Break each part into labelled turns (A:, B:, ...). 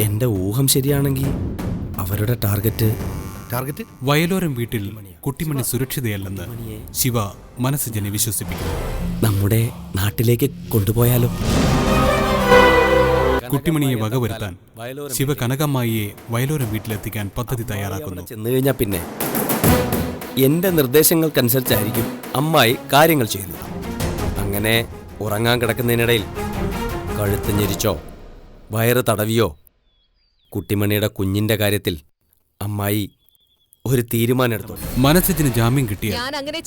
A: എന്റെ ഊഹം ശരിയാണെങ്കിൽ അവരുടെ ടാർഗറ്റ്
B: വയലോരം വീട്ടിൽ കുട്ടിമണി സുരക്ഷിതയല്ലെന്ന് ശിവ മനസ്സുജനെ വിശ്വസിപ്പിക്കുന്നു.
A: നമ്മുടെ നാട്ടിലേക്ക് കൊണ്ടുപോയാലോ?
B: കുട്ടിമണിയെ വകവരുത്താൻ ശിവ കനകമ്മായിയെ വയലോരം വീട്ടിലെത്തിക്കാൻ പദ്ധതി തയ്യാറാക്കുന്നു.
A: ചെന്നു കഴിഞ്ഞാൽ പിന്നെ എന്റെ നിർദ്ദേശങ്ങൾക്കനുസരിച്ചായിരിക്കും അമ്മായി കാര്യങ്ങൾ ചെയ്യുന്നത്. അങ്ങനെ ഉറങ്ങാൻ കിടക്കുന്നതിനിടയിൽ കഴുത്ത് ഞെരിച്ചോ വയറ് തടവിയോ കുട്ടിമണിയുടെ കുഞ്ഞിന്റെ കാര്യത്തിൽ അമ്മായി ഒരു തീരുമാനം എടുത്തു.
B: മനസ്സിന് ജാമ്യം കിട്ടിയാൽ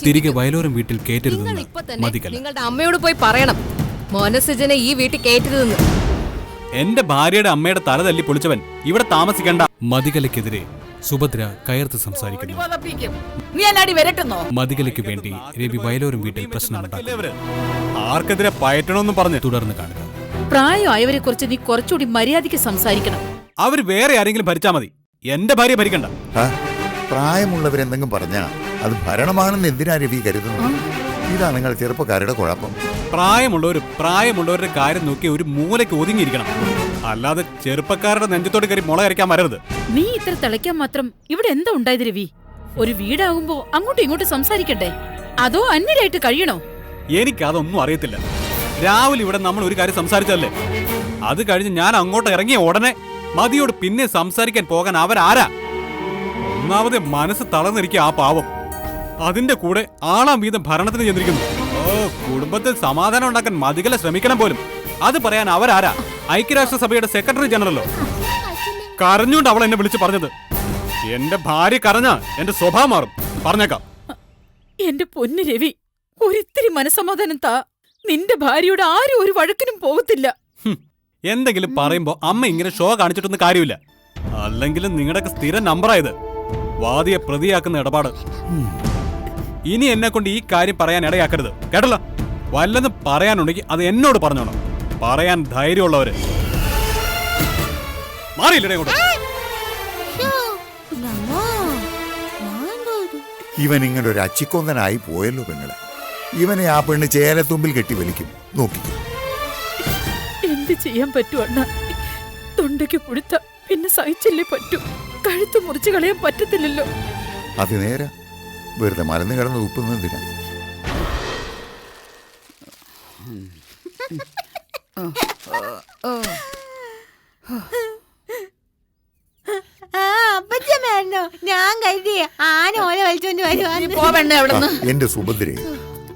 B: തിരികെ വയലോരം വീട്ടിൽ കയറ്റരുതെന്ന് മതികല.
C: നിങ്ങളുടെ അമ്മയോട് പോയി പറയണം മനസ്സിനെ ഈ വീട്ടിൽ കയറ്റരുതെന്ന്.
B: എന്റെ ഭാര്യയുടെ അമ്മയുടെ തല തല്ലി പൊളിച്ചവൻ ഇവിടെ താമസിക്കണ്ട. മതികലയ്ക്കെതിരെ സുഭദ്ര കയർത്ത് സംസാരിക്കുന്നു. മതികലയ്ക്ക് വേണ്ടി രവി വയലോരം വീട്ടിൽ പ്രശ്നമുണ്ടാക്കും. ആർക്കെതിരെ പയറ്റണമെന്ന് പറഞ്ഞ് തുടർന്ന് കാണുക.
D: പ്രായമായവരെ കുറിച്ച് നീ കുറച്ചുകൂടി മര്യാദയ്ക്ക് സംസാരിക്കണം.
B: അവര് വേറെ ആരെങ്കിലും ഭരിച്ചാ മതി, എന്റെ ഭാര്യ ഭരിക്കണ്ട.
E: പ്രായമുള്ളവരെന്തെങ്കിലും പറഞ്ഞാ അത് ഭരണമാണെന്ന് എന്തിനാ രവി കരുതുന്നു? ഇതാ നിങ്ങൾ ചെറുപ്പക്കാരുടെ കുഴപ്പം.
B: പ്രായമുള്ളവരുടെ കാര്യം നോക്കി ഒരു മൂലയ്ക്ക് ഒതുങ്ങിയിരിക്കണം, അല്ലാതെ ചെറുപ്പക്കാരുടെ നെഞ്ചത്തോട് കയറി മുള കരയ്ക്കാൻ വരരുത്.
D: നീ ഇത്ര തിളയ്ക്കാൻ മാത്രം ഇവിടെ എന്താ ഉണ്ടായത് രവി? ഒരു വീടാകുമ്പോ അങ്ങോട്ടും ഇങ്ങോട്ടും സംസാരിക്കണ്ടേ? അതോ അന്യരായിട്ട് കഴിയണോ?
B: എനിക്കതൊന്നും അറിയത്തില്ല. രാവിലെ ഇവിടെ നമ്മൾ ഒരു കാര്യം സംസാരിച്ചല്ലേ, അത് കഴിഞ്ഞ് ഞാൻ അങ്ങോട്ട് ഇറങ്ങിയ ഉടനെ മതിയോട് പിന്നെ സംസാരിക്കാൻ പോകാൻ അവരാരാ? ഒന്നാമത് മനസ്സ് തളർന്നിരിക്കുക ആ പാവം. അതിന്റെ കൂടെ ആളാം വീതം ഭരണത്തിന് ചെന്നിരിക്കുന്നു. കുടുംബത്തിൽ സമാധാനം ഉണ്ടാക്കാൻ മതികല ശ്രമിക്കണം പോലും. അത് പറയാൻ അവരാരാ? ഐക്യരാഷ്ട്രസഭയുടെ സെക്രട്ടറി ജനറലോ? കരഞ്ഞുകൊണ്ട് അവൾ എന്നെ വിളിച്ചു പറഞ്ഞത്. എന്റെ ഭാര്യ കരഞ്ഞാ എന്റെ സ്വഭാവം മാറും, പറഞ്ഞേക്കാം.
D: എന്റെ പൊന്നു രവി, ഒരിത്തിരി മനസമാധാനം താ. നിന്റെ ഭാര്യയോട് ആരും ഒരു വഴക്കിനും പോകത്തില്ല.
B: എന്തെങ്കിലും പറയുമ്പോ അമ്മ ഇങ്ങനെ ഷോ കാണിച്ചിട്ടൊന്നും കാര്യമില്ല. അല്ലെങ്കിലും നിങ്ങളുടെയൊക്കെ സ്ഥിര നമ്പറായത് വാദിയെ പ്രതിയാക്കുന്ന ഇടപാട്. ഇനി എന്നെ കൊണ്ട് ഈ കാര്യം പറയാൻ ഇടയാക്കരുത്, കേട്ടല്ലോ? വല്ലതും പറയാനുണ്ടെങ്കിൽ അത് എന്നോട് പറഞ്ഞോണം. പറയാൻ ധൈര്യമുള്ളവര് മാറിയില്ലേ കൊണ്ട്.
E: ഇവൻ ഇങ്ങനെ ഒരു അച്ചിക്കൊന്നനായി പോയല്ലോ പെങ്ങളെ. ഇവനെ ആ പെണ്ണ് ചേലത്തുമ്പിൽ കെട്ടി വലിക്കും, നോക്കിക്കും.
D: എന്ത് ചെയ്യാൻ പറ്റും അണ്ണ? തൊണ്ടയ്ക്ക് പുഴുത്ത പിന്നെ സഹിച്ചല്ലേ പറ്റൂ. കഴുത്ത് മുറിച്ചു കളയാൻ പറ്റത്തില്ലല്ലോ.
E: അത് നേരെ വെറുതെ മലന്ന് കിടന്ന് ഉപ്പുന്നതിനാ.
F: ഞാൻ കരുതി ആന ഓല വലിച്ചോണ്ട് വരുവാ.
E: എന്റെ സുഭദ്രേ,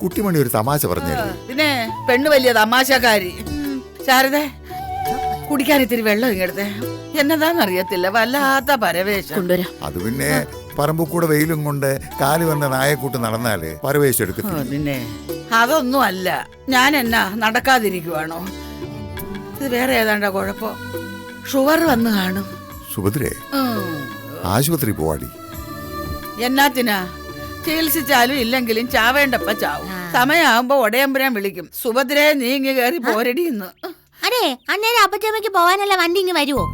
E: കുട്ടിമണി ഒരു തമാശ പറഞ്ഞത്.
G: പിന്നെ പെണ്ണ് വലിയ തമാശക്കാരി. ശാരദ, കുടിക്കാൻ ഇത്തിരി വെള്ളം ഇങ്ങടുത്തെ. എന്നതാന്നറിയത്തില്ല, വല്ലാത്ത പരവേശം.
E: അത് പിന്നെ പറമ്പ് കൂടെ വെയിലും കൊണ്ട് കാല് വന്ന നായക്കൂട്ട് നടന്നാല് പരവേശം എടുക്കത്തില്ല.
G: പിന്നെ അതൊന്നും അല്ല, ഞാൻ എന്നാ നടക്കാതിരിക്കുവാണോ? ഇത് വേറെ ഏതാണ്ടാ കുഴപ്പം. ഷുഗർ വന്ന് കാണും.
E: സുഭദ്രേ, ആശുപത്രി പോവാടി.
G: എന്നാത്തിനാ? ചികിത്സിച്ചാലും ഇല്ലെങ്കിലും ചാവേണ്ടപ്പ ചാവും. സമയമാകുമ്പോ ഒടയമ്പുരാൻ വിളിക്കും, സുഭദ്രയെ നീങ്ങി കയറി പോരടിന്ന്.
F: അതെ, അന്നേരം അപ്പച്ചമ്മയ്ക്ക് പോവാനുള്ള വണ്ടി ഇങ്ങ് വരുവോ?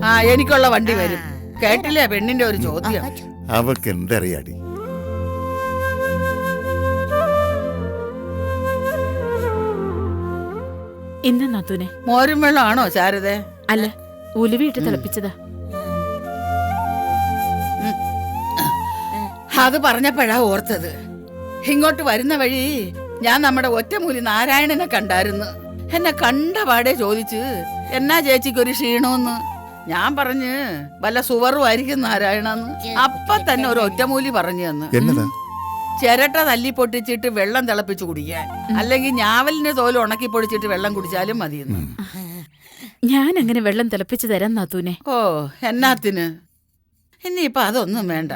G: ആ, എനിക്കുള്ള വണ്ടി വരും. കേട്ടില്ലേ പെണ്ണിന്റെ ഒരു ചോദ്യം?
E: അവർക്ക് എന്തറിയാടി?
D: ഇന്ന് നത്തൂനെ
G: മോരും വെള്ളമാണോ ശാരദേ?
D: അല്ല, ഉലുവിട്ട് തിളപ്പിച്ചതാ.
G: അത് പറഞ്ഞപ്പോഴാ ഓർത്തത്. ഇങ്ങോട്ട് വരുന്ന വഴി ഞാൻ നമ്മുടെ ഒറ്റമൂലി നാരായണനെ കണ്ടായിരുന്നു. എന്നെ കണ്ട പാടെ ചോദിച്ച് എന്നാ ചേച്ചിക്കൊരു ക്ഷീണോന്ന്. ഞാൻ പറഞ്ഞ് വല്ല സുവറും ആയിരിക്കും നാരായണന്ന്. അപ്പൊ തന്നെ ഒരു ഒറ്റമൂലി പറഞ്ഞു തന്നു. ചിരട്ട തല്ലി പൊട്ടിച്ചിട്ട് വെള്ളം തിളപ്പിച്ച് കുടിക്കാൻ, അല്ലെങ്കിൽ ഞാവലിന്റെ തോല് ഉണക്കി പൊടിച്ചിട്ട് വെള്ളം കുടിച്ചാലും മതിയെന്ന്.
D: ഞാൻ അങ്ങനെ വെള്ളം തിളപ്പിച്ച് തരാം നാത്തൂനെ.
G: ഓ, എന്നാത്തിന്? ഇനിയിപ്പൊ അതൊന്നും വേണ്ട.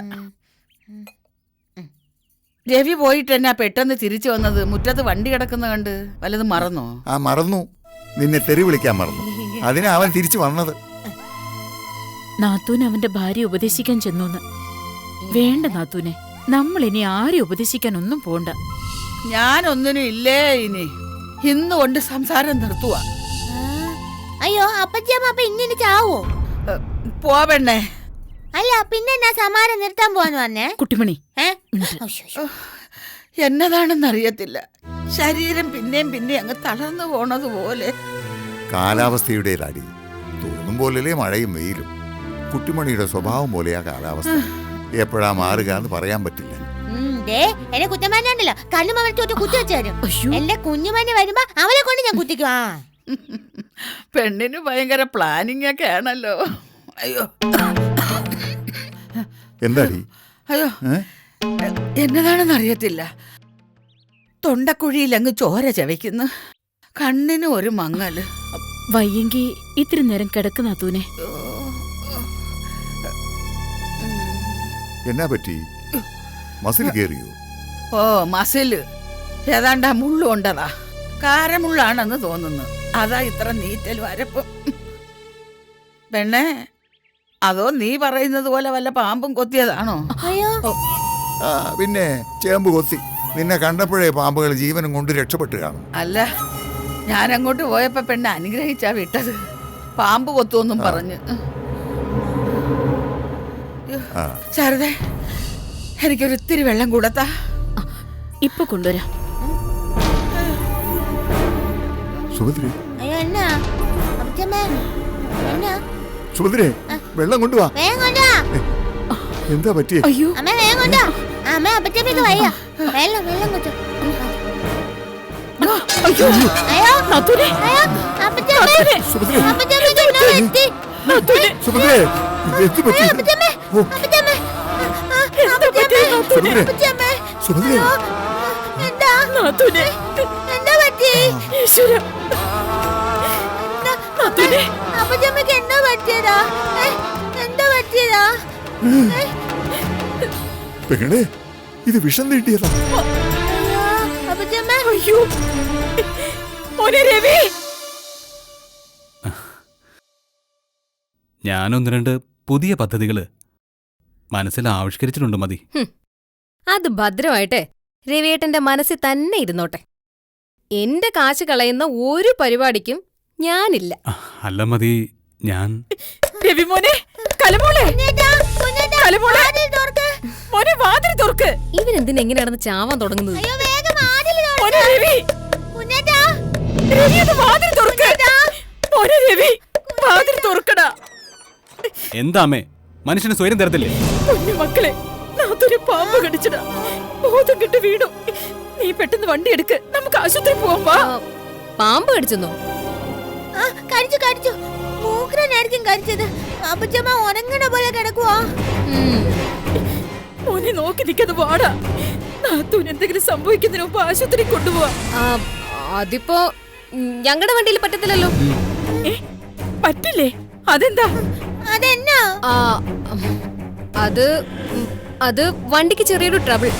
G: രവി പോയിട്ട് എന്നാ പെട്ടെന്ന് തിരിച്ചു വന്നത്? മുറ്റത്ത് വണ്ടി കിടക്കുന്ന കണ്ട് വല്ലതും മറന്നോ?
E: മറന്നു, നിന്നെ തെറി വിളിക്കാൻ മറന്നു. അതിനാ അവൻ തിരിച്ചു വന്നത്.
D: നാത്തൂന് അവന്റെ ഭാര്യ ഉപദേശിക്കാൻ ചെന്നോന്ന്. വേണ്ട നാത്തൂനെ, നമ്മൾ ഇനി ആരെ ഉപദേശിക്കാൻ ഒന്നും പോണ്ട.
G: ഞാനൊന്നിനും ഇല്ലേ ഇനി. ഇന്നുകൊണ്ട് സംസാരം നിർത്തുവാ.
F: അയ്യോ, അപ്പച്ചമ്മ അപ്പൊ ഇന്നിന് ചാവോ?
G: പോവണ്ണേ.
F: അല്ല, പിന്നെ എന്നാ സമാരം നിർത്താൻ പോവാന്ന് പറഞ്ഞേ?
D: കുട്ടിമണി,
G: എന്നതാണെന്നറിയത്തില്ല, ശരീരം പിന്നെയും അങ്ങ് തളർന്നു പോണതുപോലെ.
E: കാലാവസ്ഥയുടേതാടി. തോന്നും പോലല്ലേ മഴയും വെയിലും. കുട്ടിമണിയുടെ സ്വഭാവം പോലെയാ കാലാവസ്ഥ. എപ്പോഴാ മാറുക എന്ന് പറയാൻ പറ്റില്ല.
F: ദേ എന്നെ കുറ്റമാനുണ്ടല്ലോ കണ്ണും അവരെ തോറ്റ് കുത്തി വെച്ചാലും
D: അയ്യോ.
F: എന്റെ കുഞ്ഞുമണി വരുമ്പോ അവരെ കൊണ്ട് ഞാൻ കുത്തിക്കും. ആ
G: പെണ്ണിന് ഭയങ്കര പ്ലാനിങ് ഒക്കെ ആണല്ലോ. അയ്യോ
E: എന്താടി?
G: അയ്യോ എന്നതാണെന്ന് അറിയത്തില്ല. തൊണ്ടക്കുഴിയിൽ അങ്ങ് ചോര ചവയ്ക്കുന്നു. കണ്ണിന് ഒരു മങ്ങല്.
D: വയ്യെങ്കി ഇത്തിരി നേരം കിടക്കുന്ന തൂനെ.
E: എന്നാ പറ്റി? മസിൽ കയറിയോ?
G: ഓ മസില് ഏതാണ്ടാ മുള്ളു കൊണ്ടതാ. കാരമുള്ളാണെന്ന് തോന്നുന്നു. അതാ ഇത്ര നീറ്റൽ വരപ്പും. പെണ്ണെ, അതോ നീ പറയുന്നത് പോലെ വല്ല പാമ്പും കൊത്തിയതാണോ?
F: അയ്യോ
E: ആ പിന്നെ ചേമ്പ് കൊത്തി. നിന്നെ കണ്ടപ്പോഴേ പാമ്പുകൾ ജീവനും കൊണ്ട് രക്ഷപ്പെട്ട് കാണും.
G: അല്ല, ഞാൻ അങ്ങോട്ട് പോയപ്പോ പെണ്ണെ അനുഗ്രഹിച്ചാ വിട്ടത്. പാമ്പ് കൊത്തുവെന്നും പറഞ്ഞ്.
E: ആ
G: ശാരദേ, എനിക്കൊരു ഇത്തിരി വെള്ളം കൂടത്താ.
D: ഇപ്പൊ കൊണ്ടുവരാം.
E: സുഭദ്രേ,
F: അയ്യോ എന്നാ അപ്പച്ചമ്മേ എന്നാ
E: സുഭദ്രേ, വെള്ളം കൊണ്ടുവാ.
F: വേഗം കൊണ്ടാ
E: എന്താ പറ്റിയേ?
D: അയ്യോ
F: അമ്മ വേഗം കൊണ്ടാ. അമ്മ അപ്പച്ചമ്മക്ക് വയ്യ. വെള്ളം വെള്ളം കൊച്ചു.
D: അയ്യോ
F: അയ്യോ
D: നാത്തൂനെ,
F: അയ്യോ അപ്പച്ചമ്മേ
E: സുഭദ്രേ,
F: അപ്പച്ചമ്മക്ക് എന്നാ പറ്റി?
D: നാത്തൂനെ,
E: സുഭദ്രേ, എന്ത് പറ്റി?
F: അപ്പച്ചമ്മേ
E: ഓ,
F: അപ്പച്ചമ്മേ
D: എന്താ പറ്റിയ നാത്തൂനെ?
E: സുഭദ്രേ,
F: അപ്പച്ചമ്മേ
E: സുഭദ്രേ,
F: എന്താ
D: നാത്തൂനെ,
F: എന്താ പറ്റി?
D: ഈശ്വര, നാത്തൂനെ,
F: അപ്പച്ചമ്മക്ക് എന്താ പറ്റിയതാ? എന്താ പറ്റിയതാ?
E: പെങ്ങളെ, ഇത് വിഷം നീട്ടിയതാ.
F: അയ്യോ അപ്പച്ചമ്മ
D: അയ്യോ മോനെ രവി.
B: ഞാനൊന്ന് രണ്ട് പുതിയ പദ്ധതികള് മനസ്സിൽ ആവിഷ്കരിച്ചിട്ടുണ്ട് മതി.
C: അത് ഭദ്രമായിട്ടെ രവിയേട്ടന്റെ മനസ്സിൽ തന്നെ ഇരുന്നോട്ടെ. എന്റെ കാശ് കളയുന്ന ഒരു പരിപാടിക്കും ഞാനില്ല.
B: അല്ല മതി, ഞാൻ
D: രവി മോനെ, കലമോളെ, കലമോളെ, മോനെ വാതിൽ തുറക്ക്.
C: ഇവനെന്തിനാ എങ്ങനെ നടന്ന് ചാവാൻ തുടങ്ങുന്നത്?
F: അയ്യോ വേഗം വാതിൽ തുറക്ക്.
D: മോനെ രവി,
F: കുഞ്ഞേട്ടാ
D: രവി അത് വാതിൽ തുറക്ക്. മോനെ രവി, വാതിൽ തുറക്കടാ.
B: എന്താ അമ്മേ, മനുഷ്യന് സ്വയം തരത്തില്ലേ?
D: കുഞ്ഞു മക്കളെ, നാത്തൊരു പാമ്പ് കടിച്ചടാ. ബോധം കിട്ട് വീണു. നീ പെട്ടെന്ന് വണ്ടി എടുക്ക്, നമുക്ക് ആശുപത്രി പോവാം. വാ.
C: പാമ്പ് കടിച്ചെന്നോ?
F: ആ കടിച്ചു കടിച്ചു. മൂക്കനായിരിക്കും കടിച്ചത്. അപ്പച്ചമ്മ ഉറങ്ങണ പോലെ കിടക്കുവാ.
D: മോനെ നോക്കി നിൽക്കാതെ വാടാ. നാത്തൂന് എന്തെങ്കിലും സംഭവിക്കുന്നതിന് മുമ്പ് ആശുപത്രി കൊണ്ടുപോവാ.
C: അതിപ്പോ ഞങ്ങളുടെ വണ്ടിയിൽ പറ്റത്തില്ലല്ലോ.
D: പറ്റില്ലേ? അതെന്താ?
F: അതെന്നാ?
C: അത് വണ്ടിക്ക് ചെറിയൊരു ട്രബിൾ.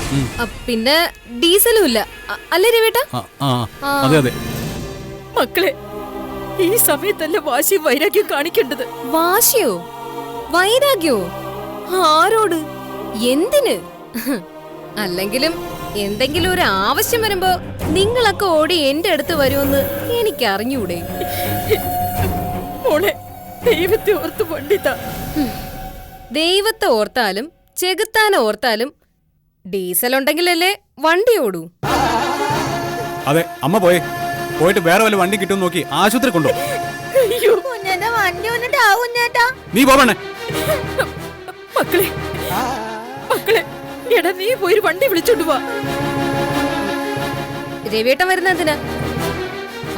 C: പിന്നെ ഡീസലും ഇല്ല. അല്ലേ രവേട്ട?
B: അതെ അതെ.
D: മക്കളെ, ഈ സമയത്തല്ല വാശി വൈരാഗ്യം കാണിക്കേണ്ടത്.
C: വാശിയോ വൈരാഗ്യോ? ആരോട്? എന്തിന്? അല്ലെങ്കിലും എന്തെങ്കിലും ഒരു ആവശ്യം വരുമ്പോ നിങ്ങളൊക്കെ ഓടി എന്റെ അടുത്ത് വരുമെന്ന് എനിക്ക് അറിഞ്ഞൂടെ?
D: മോളെ, ദൈവത്തെ ഓർത്ത് വണ്ടിത്താ.
C: ദൈവത്തെ ഓർത്താലും ചെകുത്താനെ ഓർത്താലും ഡീസൽ ഉണ്ടെങ്കിലല്ലേ വണ്ടി ഓടൂ.
B: അതെ, അമ്മ പോയിട്ട് വേറെ വല്ല വണ്ടി കിട്ടും നോക്കി ആശുപത്രി കൊണ്ടോ.
D: അയ്യോ
F: കുഞ്ഞേട്ടാ വണ്ടി വന്നിട്ടാവും കുഞ്ഞേട്ടാ.
B: നീ പോവണേ.
D: മക്കളെ, മക്കളെ, എടാ നീ പോയി വണ്ടി വിളിച്ചോണ്ട് വാ.
C: രവിയേട്ടൻ വരുന്ന എന്തിനാ?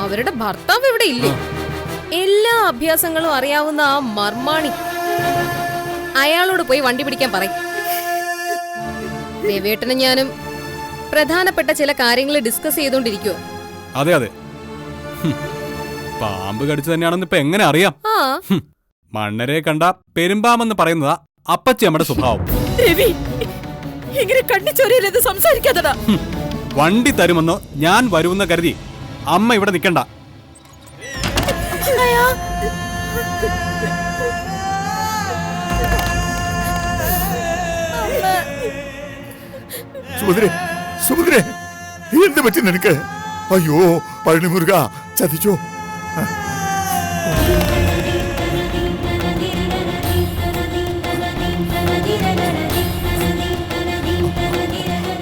C: അവരുടെ ഭർത്താവ് ഇവിടെ ഇല്ലേ? എല്ലാ അഭ്യാസങ്ങളും അറിയാവുന്ന ആ മർമാണി, അയാളോട് പോയി വണ്ടി പിടിക്കാൻ പറയും. രവിയേട്ടനും ഞാനും പ്രധാനപ്പെട്ട ചില കാര്യങ്ങൾ ഡിസ്കസ് ചെയ്തോണ്ടിരിക്കുവോ.
B: അതെ അതെ, പാമ്പ് കടിച്ചു തന്നെയാണെന്ന് ഇപ്പൊ എങ്ങനെ അറിയാം? മണ്ണരെ കണ്ട പെരുമ്പാമെന്ന് പറയുന്നതാ അപ്പച്ചി നമ്മുടെ സ്വഭാവം.
D: രവി, ഇങ്ങനെ കണ്ണിച്ചോരയില്ലെന്ന് സംസാരിക്കാതടാ.
B: വണ്ടി തരുമെന്നോ ഞാൻ വരുമെന്ന് കരുതി അമ്മ ഇവിടെ നിൽക്കണ്ട.
E: സുഭദ്രേ, സുഭദ്രേ, എന്ത് പറ്റി നിനക്ക്? അയ്യോ പഴനിമുരുക, ചതിച്ചോ?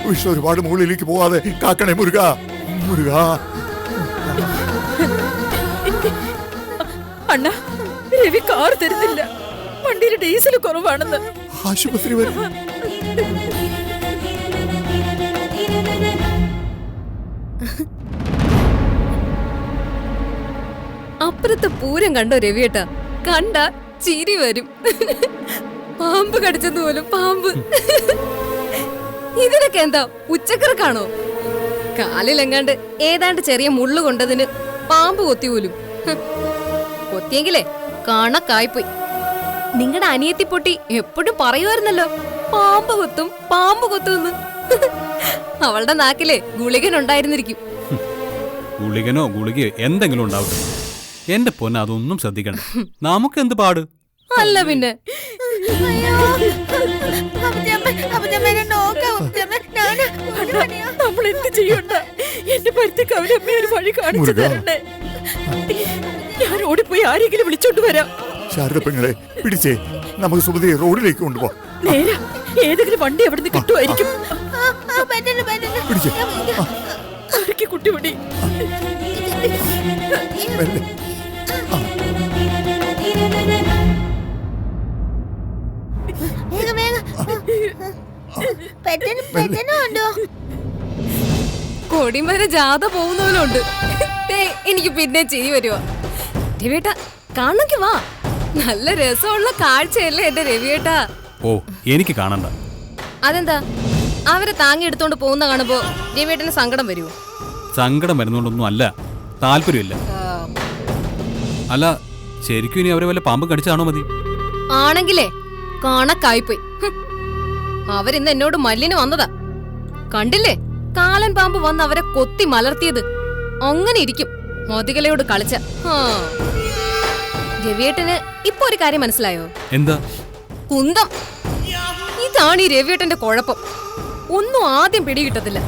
E: വിഷ്ണു ഒരുപാട് മുകളിലേക്ക് പോവാതെ കാക്കണേ മുരുക, മുരുക.
D: അണ്ണ, രവി കാർ തരുന്നില്ല, വണ്ടിയിൽ ഡീസൽ കുറവാണെന്ന്.
E: ആശുപത്രി വരെ.
C: അപ്പുറത്തെ പൂരം കണ്ടോ രവിയേട്ടാ? കണ്ട ചിരി വരും. പാമ്പ് കടിച്ചെന്ന് പോലും പാമ്പ്. ഇതിനൊക്കെ എന്താ ഉച്ചക്കറക്കാണോ? കാലിലെങ്ങാണ്ട് ഏതാണ്ട് ചെറിയ മുള്ളു കൊണ്ടതിന് പാമ്പ് കൊത്തി പോലും. കൊത്തിയെങ്കിലേ കണക്കായിപ്പോയി. നിങ്ങളുടെ അനിയത്തി പൊട്ടി എപ്പോഴും പറയുമായിരുന്നല്ലോ, പാമ്പ് കൊത്തും പാമ്പ് കൊത്തുമെന്ന്. അവളുടെ നാക്കിലെ ഗുളികനുണ്ടായിരുന്നിരിക്കും.
B: ഗുളികനോ ഗുളികയോ എന്തെങ്കിലും ഉണ്ടാവും. എന്റെ പൊന്ന അതൊന്നും ശ്രദ്ധിക്കണ്ട. നമുക്ക് എന്ത് പാട്?
C: അല്ല പിന്നെ.
D: നമ്മൾ എന്ത് ചെയ്യണ്ട? എന്റെ ഭർത്താവ് ഒരു വഴി കാണിച്ചു തരണ്ടേ? ഞാൻ ഓടിപ്പോയി ആരെങ്കിലും വിളിച്ചോണ്ട് വരാം.
E: ശാരദ പെങ്ങളെ പിടിച്ചേ, നമുക്ക് സുമതിയെ റോഡിലേക്ക് കൊണ്ടുപോവാം.
D: നേരെ ഏതെങ്കിലും വണ്ടി അവിടെ നിന്ന് കിട്ടുമായിരിക്കും.
E: പിടിച്ചേ.
D: ആരൊക്കെ കുട്ടി പിടി.
E: മെല്ലെ.
C: കൊടിമര ജാഥ പോകുന്നവരുണ്ട്. എനിക്ക് പിന്നെ ചിരി വരുവാ. രവിയേട്ടാ കാണുന്നെങ്കി വാ. നല്ല രസമുള്ള കാഴ്ചയല്ലേ എന്റെ രവിയേട്ടാ.
B: ഓ, എനിക്ക് കാണണ്ട.
C: അതെന്താ? അവരെ താങ്ങി എടുത്തോണ്ട് പോകുന്ന കാണുമ്പോ രവിയേട്ടന് സങ്കടം വരുമോ?
B: സങ്കടം വരുന്നോണ്ടൊന്നും അല്ല, താല്പര്യമില്ല. അല്ല, ശരിക്കും ഇനി അവരെ വല്ല പാമ്പ് കടിച്ചാണോ മതി?
C: ആണെങ്കിലേ കണക്കായിപ്പോയി. അവരിന്ന് എന്നോട് മല്ലിന് വന്നതാ. കണ്ടില്ലേ കാലൻ പാമ്പ് വന്ന് അവരെ കൊത്തി മലർത്തിയത്? അങ്ങനെ ഇരിക്കും മോതികലയോട് കളിച്ച. രവിയേട്ടന് ഇപ്പൊ ഒരു കാര്യം മനസ്സിലായോ?
B: എന്താ?
C: കുന്തം. ഇതാണ് ഈ രവിയേട്ടന്റെ കുഴപ്പം. ഒന്നും ആദ്യം പിടികിട്ടത്തില്ല.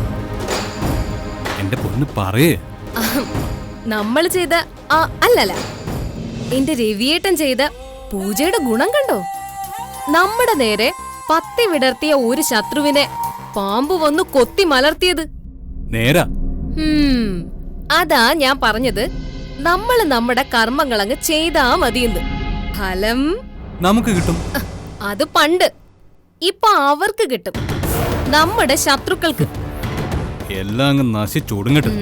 B: എന്റെ പൊന്ന് പറയേ.
C: നമ്മൾ ചെയ്ത അല്ലല്ല, എന്റെ രവിയേട്ടൻ ചെയ്ത പൂജയുടെ ഗുണം കണ്ടോ? നമ്മുടെ നേരെ പത്തി വിടർത്തിയ ഒരു ശത്രുവിനെ പാമ്പ് വന്നു കൊത്തി മലർത്തിയത്.
B: നേരാ.
C: അതാ ഞാൻ പറഞ്ഞത്, നമ്മൾ നമ്മുടെ കർമ്മങ്ങളങ്ങ് ചെയ്താ മതിയെന്ന്. ഫലം
B: നമുക്ക് കിട്ടും.
C: അത് പണ്ട്. ഇപ്പൊ അവർക്ക് കിട്ടും, നമ്മുടെ ശത്രുക്കൾക്ക്.
B: എല്ലാം അങ്ങ് നശിച്ചൊടുങ്ങട്ട്.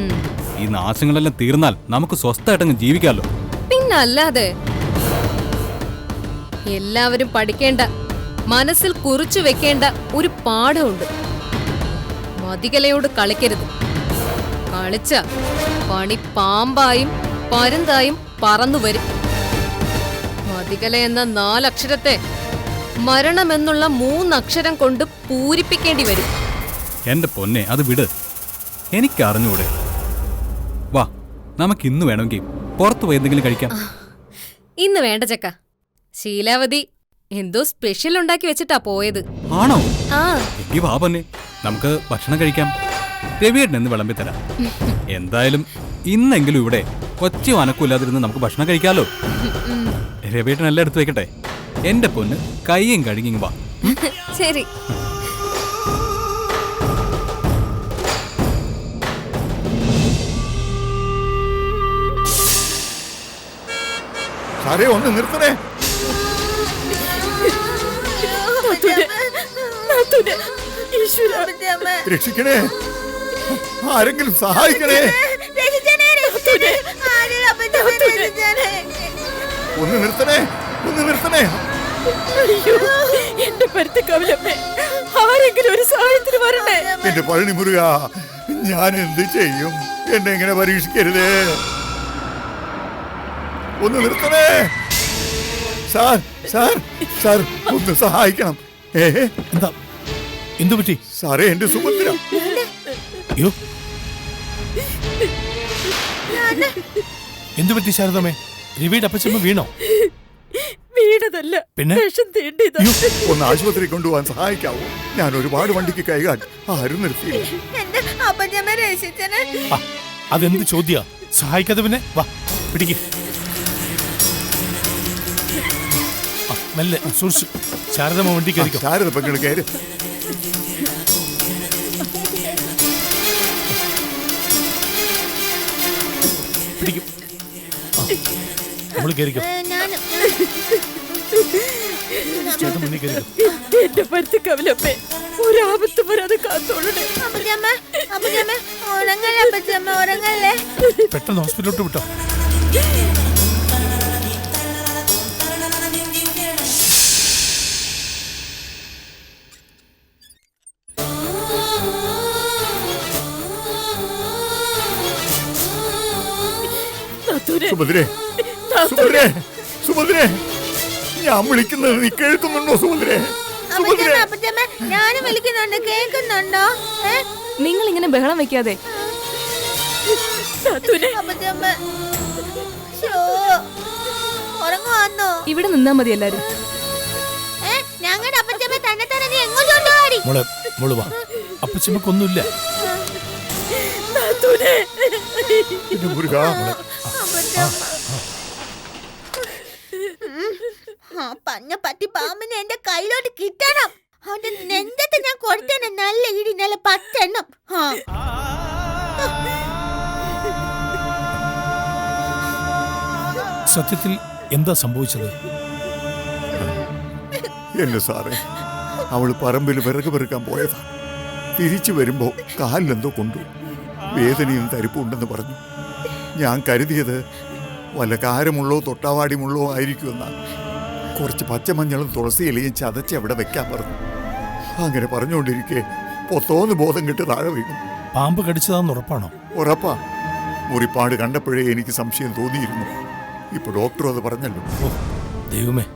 B: ഈ നാശങ്ങളെല്ലാം തീർന്നാൽ നമുക്ക് സ്വസ്ഥമായിട്ടങ്ങ് ജീവിക്കാമല്ലോ.
C: പിന്നല്ലാതെ. എല്ലാവരും പഠിക്കേണ്ട, മനസ്സിൽ കുറിച്ചു വെക്കേണ്ട ഒരു പാഠമുണ്ട്. മതികലയോട് കളിക്കരുത്. കളിച്ച പണി പാമ്പായും പരുന്തായും പറന്നു വരും. മതികല എന്ന 4 അക്ഷരത്തെ മരണമെന്നുള്ള 3 അക്ഷരം കൊണ്ട് പൂരിപ്പിക്കേണ്ടി വരും.
B: എന്റെ പൊന്നെ, അത് വിട്. എനിക്കറിഞ്ഞൂടെ. വാ, നമുക്ക് ഇന്ന് വേണമെങ്കിൽ പുറത്തു പോയി എന്തെങ്കിലും കഴിക്കാം.
C: ഇന്ന് വേണ്ട ചക്ക. ശീലാവതി എന്തോ സ്പെഷ്യൽ ഉണ്ടാക്കി വെച്ചിട്ടാ പോയത്.
B: ആണോ?
C: ആ,
B: എങ്കിൽ വാ പൊന്നെ, നമുക്ക് ഭക്ഷണം കഴിക്കാം. രവിയേട്ടൻ എന്ന് വിളമ്പി തരാം. എന്തായാലും ഇന്നെങ്കിലും ഇവിടെ കൊച്ചു അനക്കൂല്ലാതിരുന്ന് നമുക്ക് ഭക്ഷണം കഴിക്കാലോ. രവിയേട്ടൻ എല്ലാം എടുത്തു വെക്കട്ടെ. എന്റെ പൊന്ന്, കൈയും കഴുകി വാ.
C: ശരി.
E: സാറേ ഒന്ന് നിർത്തണേ. രക്ഷിക്കണേ, ആരെങ്കിലും സഹായിക്കണേ. ഒന്ന് നിർത്തണേ, ഒന്ന് നിർത്തണേ.
D: എന്റെ ഭർത്താവേ, ആരെങ്കിലും ഒരു സഹായത്തിന് വരണേ.
E: എന്റെ പഴനി മുരുക, ഞാൻ എന്ത് ചെയ്യും? എന്നെ ഇങ്ങനെ പരീക്ഷിക്കരുതേ. ഒന്ന് നിർത്തണേ. സാർ സാർ സാർ ഒന്ന് സഹായിക്കണം.
H: എന്താ? എന്തു പറ്റി?
E: സാറേ, എന്റെ സുഭദ്ര.
H: അയ്യോ, എന്തു പറ്റി ശാരദമ്മേ? രവിയുടെ അപ്പച്ചമ്മ വീണോ?
D: വീണതല്ല,
H: പിന്നെ
D: വിഷം തീണ്ടിയതാ.
E: ഒന്ന് ആശുപത്രി കൊണ്ടുപോകാൻ സഹായിക്കാവോ? ഞാൻ ഒരുപാട് വണ്ടിക്ക് കൈകാട്ടി, ആരും നിർത്തിയില്ല.
H: അതെന്ത് ചോദ്യാ? സഹായിക്കാതെ പിന്നെ വാ, പിടിക്ക്. മെല്ലെ സൂക്ഷിച്ചു. ശാരദമ്മ വണ്ടി കയറിക്കോ.
E: ശാരദ പെങ്ങൾ കയറി.
H: പിടിക്കും. മോള് കയറിക്കോ.
F: ഞാനും
H: ചേട്ടൻ മുന്നിൽ കയറിക്കോ.
D: എന്റെ പരുത്തിക്കവലമ്മേ, ഒരാപത്ത് വരാതെ കാത്തോളണേ.
F: അപ്പച്ചമ്മ അപ്പച്ചമ്മ ഉറങ്ങല്ലേ അപ്പച്ചമ്മ ഉറങ്ങല്ലേ.
H: പെട്ടെന്ന് ഹോസ്പിറ്റലിലോട്ട് വിട്ടോ.
D: നാത്തൂനെ,
E: സുഭദ്രേ സുഭദ്രേ സുഭദ്രേ, ഞാൻ വിളിക്കുന്നത് നീ കേൾക്കുന്നുണ്ടോ സുഭദ്രേ? സുഭദ്രേ,
F: അപ്പച്ചമ്മ അപ്പച്ചമ്മ ഞാനും വിളിക്കുന്നുണ്ട്, കേൾക്കുന്നുണ്ടോ?
C: നിങ്ങൾ ഇങ്ങനെ ബഹളം വെക്കാതെ.
D: നാത്തൂനെ,
F: അപ്പച്ചമ്മ ഉറങ്ങുവാന്നോ?
C: ഇവിടെ നിന്നാ മതി എല്ലാരും.
F: ഞങ്ങളുടെ അപ്പച്ചമ്മ തന്നെ തന്നെ നീ എങ്ങോട്ട് പാടി?
H: മോള് വാ. അപ്പച്ചമ്മക്കൊന്നുമില്ല.
D: നാത്തൂനെ,
E: എന്റെ മുരുകാ.
F: ആ പഞ്ഞ പട്ടി പാമ്പിനെ എന്റെ കയ്യിലോട്ട് കിട്ടണം. അവന്റെ നെഞ്ചത്ത് ഞാൻ കൊടുത്തേനെ നല്ല ഇടി, നല്ല 10 എണ്ണം.
H: സത്യത്തിൽ എന്താ സംഭവിച്ചത്?
E: എന്നെ സാറേ, അവള് പറമ്പിൽ വിറക് പെറുക്കാൻ പോയതാ. തിരിച്ചു വരുമ്പോ കാലിലെന്തോ കൊണ്ടു, വേദനയും തരിപ്പുണ്ടെന്ന് പറഞ്ഞു. ഞാൻ കരുതിയത് വല്ല കാരമുള്ളോ തൊട്ടാവാടിമുള്ളോ ആയിരിക്കുമെന്നാണ്. കുറച്ച് പച്ചമഞ്ഞളും തുളസി ഇലയും ചതച്ച് അവിടെ വെക്കാൻ പറഞ്ഞു. അങ്ങനെ പറഞ്ഞുകൊണ്ടിരിക്കെ പൊത്തോന്ന് ബോധം കെട്ട് താഴെ വീണു.
H: പാമ്പ് കടിച്ചതാന്ന് ഉറപ്പാണോ?
E: ഉറപ്പാ. മുറിപ്പാട് കണ്ടപ്പോഴേ എനിക്ക് സംശയം തോന്നിയിരുന്നു. ഇപ്പൊ ഡോക്ടറും അത് പറഞ്ഞല്ലോ.
H: ഓ ദൈവമേ.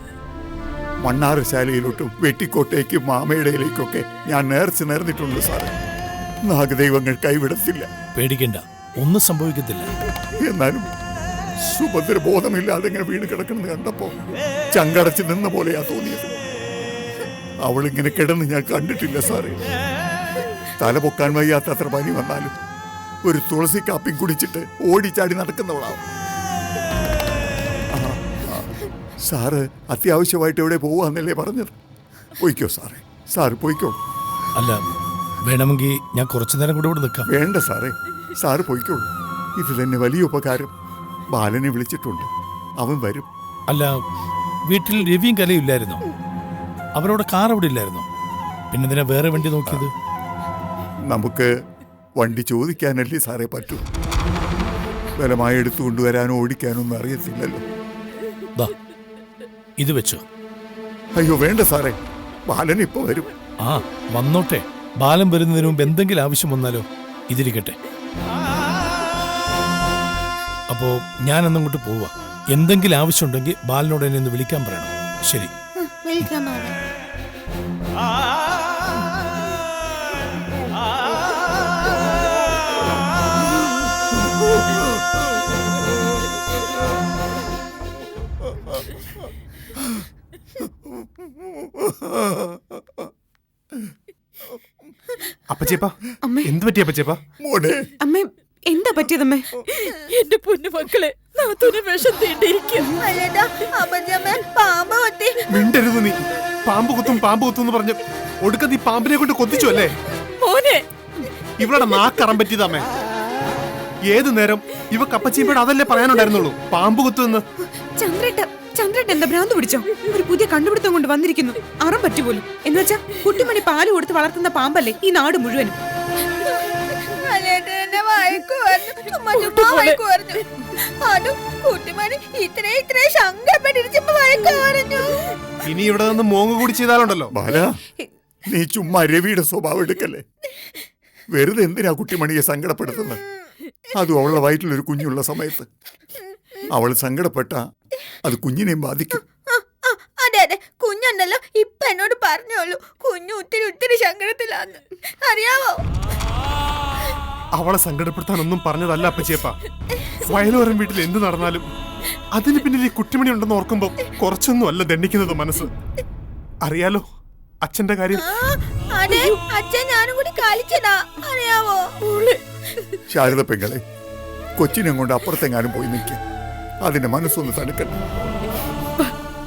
E: മണ്ണാറശാലയിലോട്ടും വെട്ടിക്കോട്ടേക്കും മാമയുടെയിലേക്കൊക്കെ ഞാൻ നേർന്നിട്ടുണ്ട് സാറേ. നാഗദൈവങ്ങൾ കൈവിടത്തില്ല.
H: പേടിക്കണ്ട, ഒന്നും സംഭവിക്കത്തില്ല.
E: എന്നാലും സുഭദ്ര ബോധമില്ലാതെ ഇങ്ങനെ വീണ് കിടക്കുന്നത് കണ്ടപ്പോ ചങ്കടച്ച് നിന്ന പോലെയാ തോന്നിയത്. അവളിങ്ങനെ കിടന്ന് ഞാൻ കണ്ടിട്ടില്ല സാറേ. തല പൊക്കാൻ വയ്യാത്തത്ര പനി വന്നാലും ഒരു തുളസി കാപ്പി കുടിച്ചിട്ട് ഓടിച്ചാടി നടക്കുന്നവളാവും. സാറ് അത്യാവശ്യമായിട്ട് എവിടെ പോവാന്നല്ലേ പറഞ്ഞത്? പോയിക്കോ സാറേ, സാറ് പോയിക്കോ.
H: അല്ല, വേണമെങ്കിൽ ഞാൻ കുറച്ചു നേരം കൂടെ ഇവിടെ നിൽക്കാം.
E: വേണ്ട സാറേ, സാറ് പോയിക്കോളൂ. ഇത് തന്നെ വലിയ ഉപകാരം. ബാലനെ വിളിച്ചിട്ടുണ്ട്, അവൻ വരും.
H: അല്ല, വീട്ടിൽ രവിയും കലയും ഇല്ലായിരുന്നോ? അവരോട് കാർ അവിടെ ഇല്ലായിരുന്നോ? പിന്നെന്തിനാ വേറെ വണ്ടി നോക്കിയത്?
E: നമുക്ക് വണ്ടി ചോദിക്കാനല്ലേ സാറേ പറ്റൂ. ബലമായി എടുത്തു കൊണ്ടുവരാനോ ഓടിക്കാനോ ഒന്നും അറിയത്തില്ലല്ലോ.
H: ദാ ഇത് വെച്ചോ.
E: അയ്യോ വേണ്ട സാറേ, ബാലൻ ഇപ്പൊ വരും.
H: ആ വന്നോട്ടെ. ബാലൻ വരുന്നതിന് മുമ്പ് എന്തെങ്കിലും ആവശ്യം വന്നാലോ? ഇതിരിക്കട്ടെ. അപ്പോ ഞാൻ അന്നങ്ങോട്ട് പോവാ. എന്തെങ്കിലും ആവശ്യമുണ്ടെങ്കിൽ ബാലനോട് എന്നെ ഒന്ന് വിളിക്കാൻ പറയണം. ശരി,
F: വിളിക്കാം മോനെ.
I: അപ്പച്ചേപ്പാ, എന്ത് പറ്റി അപ്പച്ചേപ്പാ?
E: മോനെ,
J: അമ്മേ, എന്താ പറ്റിയതമ്മേ?
D: എന്റെ പൊന്നു മക്കളെ, നാത്തൂനെ വിഷം തീണ്ടിയിരിക്കും.
F: അല്ലടാ അപ്പച്ചമ്മ, പാമ്പ് കൊത്തി.
I: മിണ്ടരുത് നീ. പാമ്പ് കുത്തും എന്ന് പറഞ്ഞ് ഒടുക്കത്ത് ഈ പാമ്പിനെ കൊണ്ട് കൊത്തിച്ചു അല്ലേ?
D: മോനെ,
I: ഇവളുടെ നാക്കറം പറ്റിയതമ്മേ. ഏതു നേരം ഇവ കപ്പച്ചീമ്പയുടെ അതല്ലേ പറയാനുണ്ടായിരുന്നുള്ളൂ, പാമ്പ് കുത്തുമെന്ന്.
J: ചന്ദ്രേട്ടൻ എന്താ ഭ്രാന്ത് പിടിച്ചോ? ഒരു പുതിയ കണ്ടുപിടുത്തം കൊണ്ട് വന്നിരിക്കുന്നു. അറം പറ്റുപോലും. എന്നുവെച്ചാ കുട്ടിമണി പാല് കൊടുത്ത് വളർത്തുന്ന പാമ്പല്ലേ ഈ നാട് മുഴുവനും.
I: ഇനി ഇവിടെ നിന്ന് മോങ്ങ കൂടി ചെയ്താലുണ്ടല്ലോ.
E: ബാല, നീ ചുമ്മാ രവിയുടെ സ്വഭാവം എടുക്കല്ലേ. വെറുതെ എന്തിനാ കുട്ടിമണിയെ സങ്കടപ്പെടുത്തുന്നത്? അതും അവളുടെ വയറ്റിലൊരു കുഞ്ഞുള്ള സമയത്ത്. അവൾ സങ്കടപ്പെട്ട അത് കുഞ്ഞിനെയും ബാധിക്കും.
F: അതെ അതെ, കുഞ്ഞുണ്ടല്ലോ, ഇപ്പൊ എന്നോട് പറഞ്ഞോളൂ, കുഞ്ഞു ഒത്തിരി സങ്കടത്തിലാന്ന്. അറിയാവോ?
I: അവളെ സങ്കടപ്പെടുത്താനൊന്നും പറഞ്ഞതല്ല അപ്പച്ചേപ്പാ. വയലോരം വീട്ടിൽ എന്ത് നടന്നാലും അതിന് പിന്നിൽ ഈ കുട്ടിമണി ഉണ്ടെന്ന് ഓർക്കുമ്പോ കുറച്ചൊന്നും അല്ല ദണ്ഡിക്കുന്നത് മനസ്സ്. അറിയാലോ അച്ഛന്റെ കാര്യം.
F: അതെ, അച്ഛൻ ഞാനും കൂടി കളിച്ചതാ, അറിയാവോ?
E: ശാരദ പെങ്ങളെ, കൊച്ചിനെ കൊണ്ട് അപ്പുറത്തെങ്ങാനും പോയി നിൽക്കാം. അതിന്റെ മനസ്സൊന്ന് തണുക്കല്ല.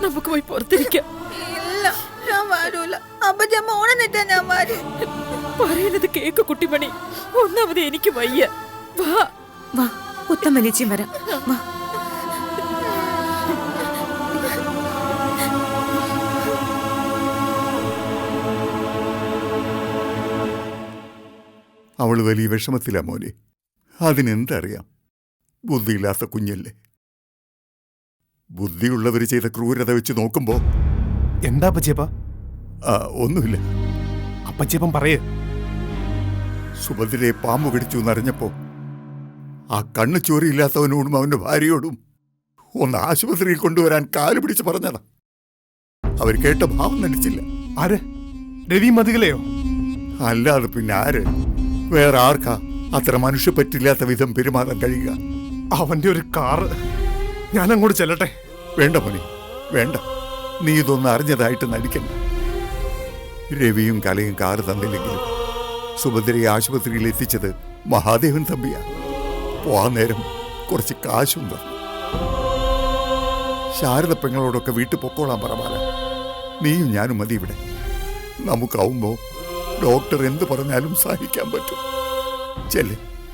D: നമുക്ക് പോയി പുറത്തിരിക്കാം.
F: ഇല്ല, ഞാൻ വരൂല. അപ്പച്ചമ്മ ഓണെന്നിട്ടാ ഞാൻ വരൂ.
D: പറയുന്നത് കേക്ക് കുട്ടിമണി. ഒന്നാമത് എനിക്ക് വയ്യ.
J: വാ, പുത്തൻ വലിയച്ചും വരാം. വാ.
E: അവൾ വലിയ വിഷമത്തിലാ മോനെ. അതിനെന്തറിയാം, ബുദ്ധിയില്ലാത്ത കുഞ്ഞല്ലേ. ബുദ്ധിയുള്ളവർ ചെയ്ത ക്രൂരത വെച്ച് നോക്കുമ്പോ
I: എന്താ അപ്പച്ചേപ്പ?
E: ഒന്നുമില്ല.
I: അപ്പച്ചേപ്പൻ പറയേ.
E: സുഭദ്രയെ പാമ്പ് കടിച്ചു എന്നറിഞ്ഞപ്പോ ആ കണ്ണ് ചോരയില്ലാത്തവനോടും അവന്റെ ഭാര്യയോടും ഒന്ന് ആശുപത്രിയിൽ കൊണ്ടുവരാൻ കാല് പിടിച്ച് പറഞ്ഞതാ. അവർ കേട്ട ഭാവം നടിച്ചില്ല.
I: ആര്? രവി മതികളെയോ?
E: അല്ലാതെ പിന്നെ ആര്? വേറെ ആർക്കാ അത്ര മനുഷ്യപ്പറ്റില്ലാത്ത വിധം പെരുമാറാൻ കഴിയുക?
I: അവന്റെ ഒരു കാറ്. ഞാൻ അങ്ങോട്ട് ചെല്ലട്ടെ?
E: വേണ്ട മോനെ, വേണ്ട. നീ ഇതൊന്നും അറിഞ്ഞതായിട്ട് നടിക്കണ്ട. രവിയും കലയും കാറ് തന്നില്ലെങ്കിലും സുഭദ്രയെ ആശുപത്രിയിൽ എത്തിച്ചത് മഹാദേവൻ തമ്പിയാ. പോവാൻ നേരം കുറച്ച് കാശും തന്നു. ശാരദ പെങ്ങളോടൊക്കെ വീട്ടിൽ പൊക്കോളാൻ പറമാല. നീയും ഞാനും മതി ഇവിടെ. നമുക്കാവുമ്പോ ഡോക്ടർ എന്ത് പറഞ്ഞാലും സഹിക്കാൻ പറ്റും.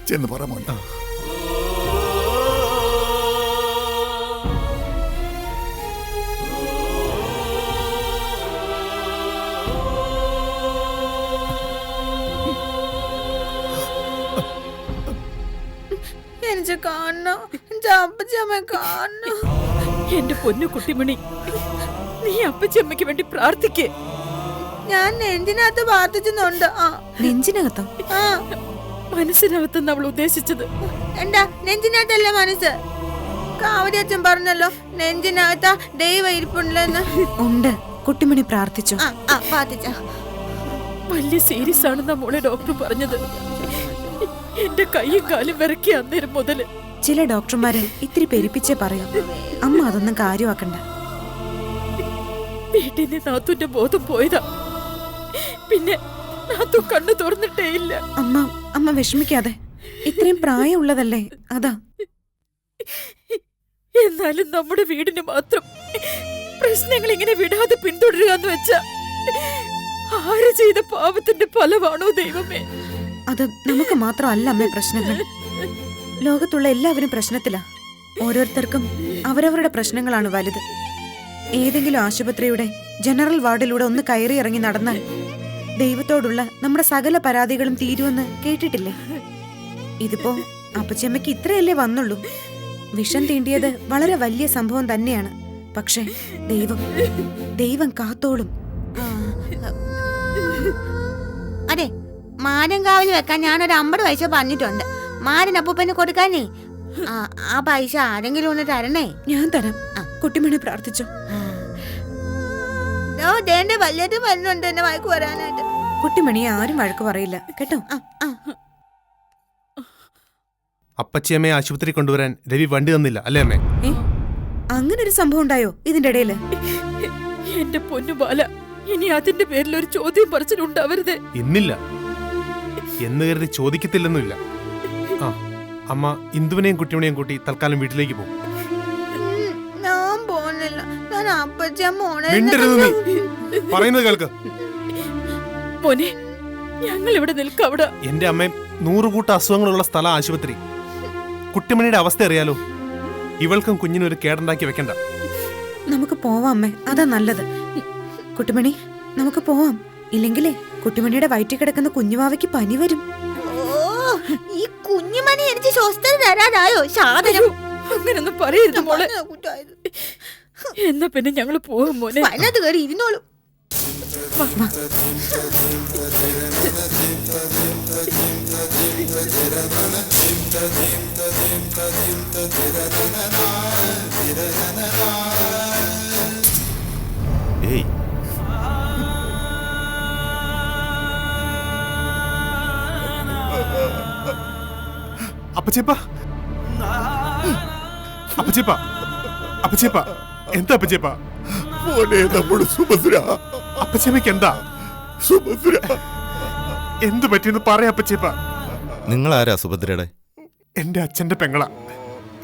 E: ചെന്ന് പറ മോനെ.
F: എനിക്ക് കാണണം, എന്റെ അപ്പച്ചമ്മ കാണണം.
D: എന്റെ പൊന്നു കുട്ടിമണി, നീ അപ്പച്ചമ്മയ്ക്ക് വേണ്ടി പ്രാർത്ഥിക്കേ.
F: ഞാൻ നെഞ്ചിനകത്ത് പ്രാർത്ഥിച്ചുന്നുണ്ട്.
J: നെഞ്ചിനകത്തോ?
D: മനസ്സിനകത്തെന്ന് അവൾ ഉദ്ദേശിച്ചത്.
F: എന്താ നെഞ്ചിനകത്തല്ല മനസ്സ്? കാവടിയച്ഛൻ പറഞ്ഞല്ലോ നെഞ്ചിനകത്താ ദൈവം ഇരിപ്പുണ്ടെന്ന്.
J: ഉണ്ട്. കുട്ടിമണി പ്രാർത്ഥിച്ചോ?
F: പ്രാർത്ഥിച്ച.
D: വലിയ സീരിയസ് ആണെന്നാ മോളെ ഡോക്ടർ പറഞ്ഞത്. എന്റെ കൈയും കാലും വിറക്കി അന്നേരം മുതല്.
J: ചില ഡോക്ടർമാര് ഇത്തിരി പെരുപ്പിച്ചേ പറയാം. അമ്മ അതൊന്നും കാര്യമാക്കണ്ട.
D: വീട്ടിൽ നിന്ന് നാത്തുന്റെ ബോധം പോയതാ. പിന്നെ നാത്തു കണ്ണു തുറന്നിട്ടേ ഇല്ല.
J: അമ്മ വിഷമിക്കാതെ. ഇത്രയും പ്രായമുള്ളതല്ലേ, അതാ.
D: എന്നാലും നമ്മുടെ വീടിന് മാത്രം പ്രശ്നങ്ങൾ ഇങ്ങനെ വിടാതെ പിന്തുടരുക എന്ന് വെച്ചാ ആര് ചെയ്ത പാപത്തിന്റെ ഫലമാണോ ദൈവമേ?
J: അത് നമുക്ക് മാത്രമല്ല അമ്മേ പ്രശ്നങ്ങൾ. ലോകത്തുള്ള എല്ലാവരും പ്രശ്നത്തിലാ. ഓരോരുത്തർക്കും അവരവരുടെ പ്രശ്നങ്ങളാണ് വലുത്. ഏതെങ്കിലും ആശുപത്രിയുടെ ജനറൽ വാർഡിലൂടെ ഒന്ന് കയറി ഇറങ്ങി നടന്നാൽ ദൈവത്തോടുള്ള നമ്മുടെ സകല പരാതികളും തീരുമെന്ന് കേട്ടിട്ടില്ലേ? ഇതിപ്പോ അപ്പച്ചമ്മയ്ക്ക് ഇത്രയല്ലേ വന്നുള്ളൂ. വിഷം തീണ്ടിയത് വളരെ വലിയ സംഭവം തന്നെയാണ്. പക്ഷെ ദൈവം കാത്തോളും.
F: അതെ, മാനം കാവൽ വെക്കാൻ ഞാനൊരു 50 പൈസ പറഞ്ഞിട്ടുണ്ട്. മാരനപ്പൂപ്പന് കൊടുക്കാനേ. ആ പൈസ ആരെങ്കിലും ഒന്ന് തരണേ.
J: ഞാൻ തരാം. കുട്ടിമണി പ്രാർത്ഥിച്ചോ.
F: വല്ലത് വരുന്നുണ്ട് എന്നെ വഴക്ക് വരാനായിട്ട്.
J: കുട്ടിമണിയെ ആരും വഴക്ക് പറയില്ല കേട്ടോ.
I: അപ്പച്ചിയമ്മയെ ആശുപത്രി കൊണ്ടുവരാൻ രവി വണ്ടി തന്നില്ല അല്ലേ അമ്മേ?
J: അങ്ങനെ ഒരു സംഭവം ഉണ്ടായോ ഇതിന്റെ ഇടയില്?
D: എന്റെ പൊന്നു ബാല, ഇനി അതിന്റെ പേരിൽ ഒരു ചോദ്യം പറിച്ചിട്ടുണ്ടാവരുത്.
I: ഇന്നില്ല എന്ന് കരുതി ചോദിക്കത്തില്ലെന്നില്ല. അമ്മ ഇന്ദുവിനെയും കുട്ടിമണിയെയും കൂട്ടി തൽക്കാലം വീട്ടിലേക്ക് പോകും.
F: ഞാൻ പോകുന്നില്ല. ഞാൻ അപ്പച്ചമ്മ
I: പറയുന്നത് കേൾക്ക്
D: മോനെ. ഞങ്ങൾ ഇവിടെ നിൽക്കവിടെ.
I: എന്റെ അമ്മയും 100 കൂട്ടം അസുഖങ്ങളുള്ള സ്ഥലം ആശുപത്രി. കുട്ടിമണിയുടെ അവസ്ഥ അറിയാലോ. ഇവൾക്കും കുഞ്ഞിനും ഒരു കേടുണ്ടാക്കി വെക്കണ്ട.
J: നമുക്ക് പോവാം അമ്മേ, അതാ നല്ലത്. കുട്ടിമണി, നമുക്ക് പോവാം. ഇല്ലെങ്കിലേ കുട്ടിമണിയുടെ വയറ്റിൽ കിടക്കുന്ന കുഞ്ഞുവാവയ്ക്ക് പനി വരും.
F: ഈ കുഞ്ഞുമണി എനിക്ക് സ്വസ്ഥത തരാതായോ? സാധനം
D: അങ്ങനൊന്നും പറയരുത് മോളെ. എന്നാ പിന്നെ ഞങ്ങള് പോവാം മോനെ.
F: വന്നത് കയറി ഇരുന്നോളൂ.
K: ഏയ്,
I: അപ്പച്ചേപ്പ അപ്പച്ചേപ്പ അപ്പച്ചേപ്പ എന്താ അപ്പച്ചേപ്പ?
E: മോനെ, നമ്മുടെ സുഭദ്ര.
I: അപ്പച്ചേമ്മയ്ക്ക് എന്താ?
E: സുഭദ്ര
I: എന്ത് പറ്റിയെന്ന് പറയാ അപ്പച്ചേപ്പ.
K: നിങ്ങൾ ആരാ സുഭദ്രയുടെ?
I: എന്റെ അച്ഛന്റെ പെങ്ങള.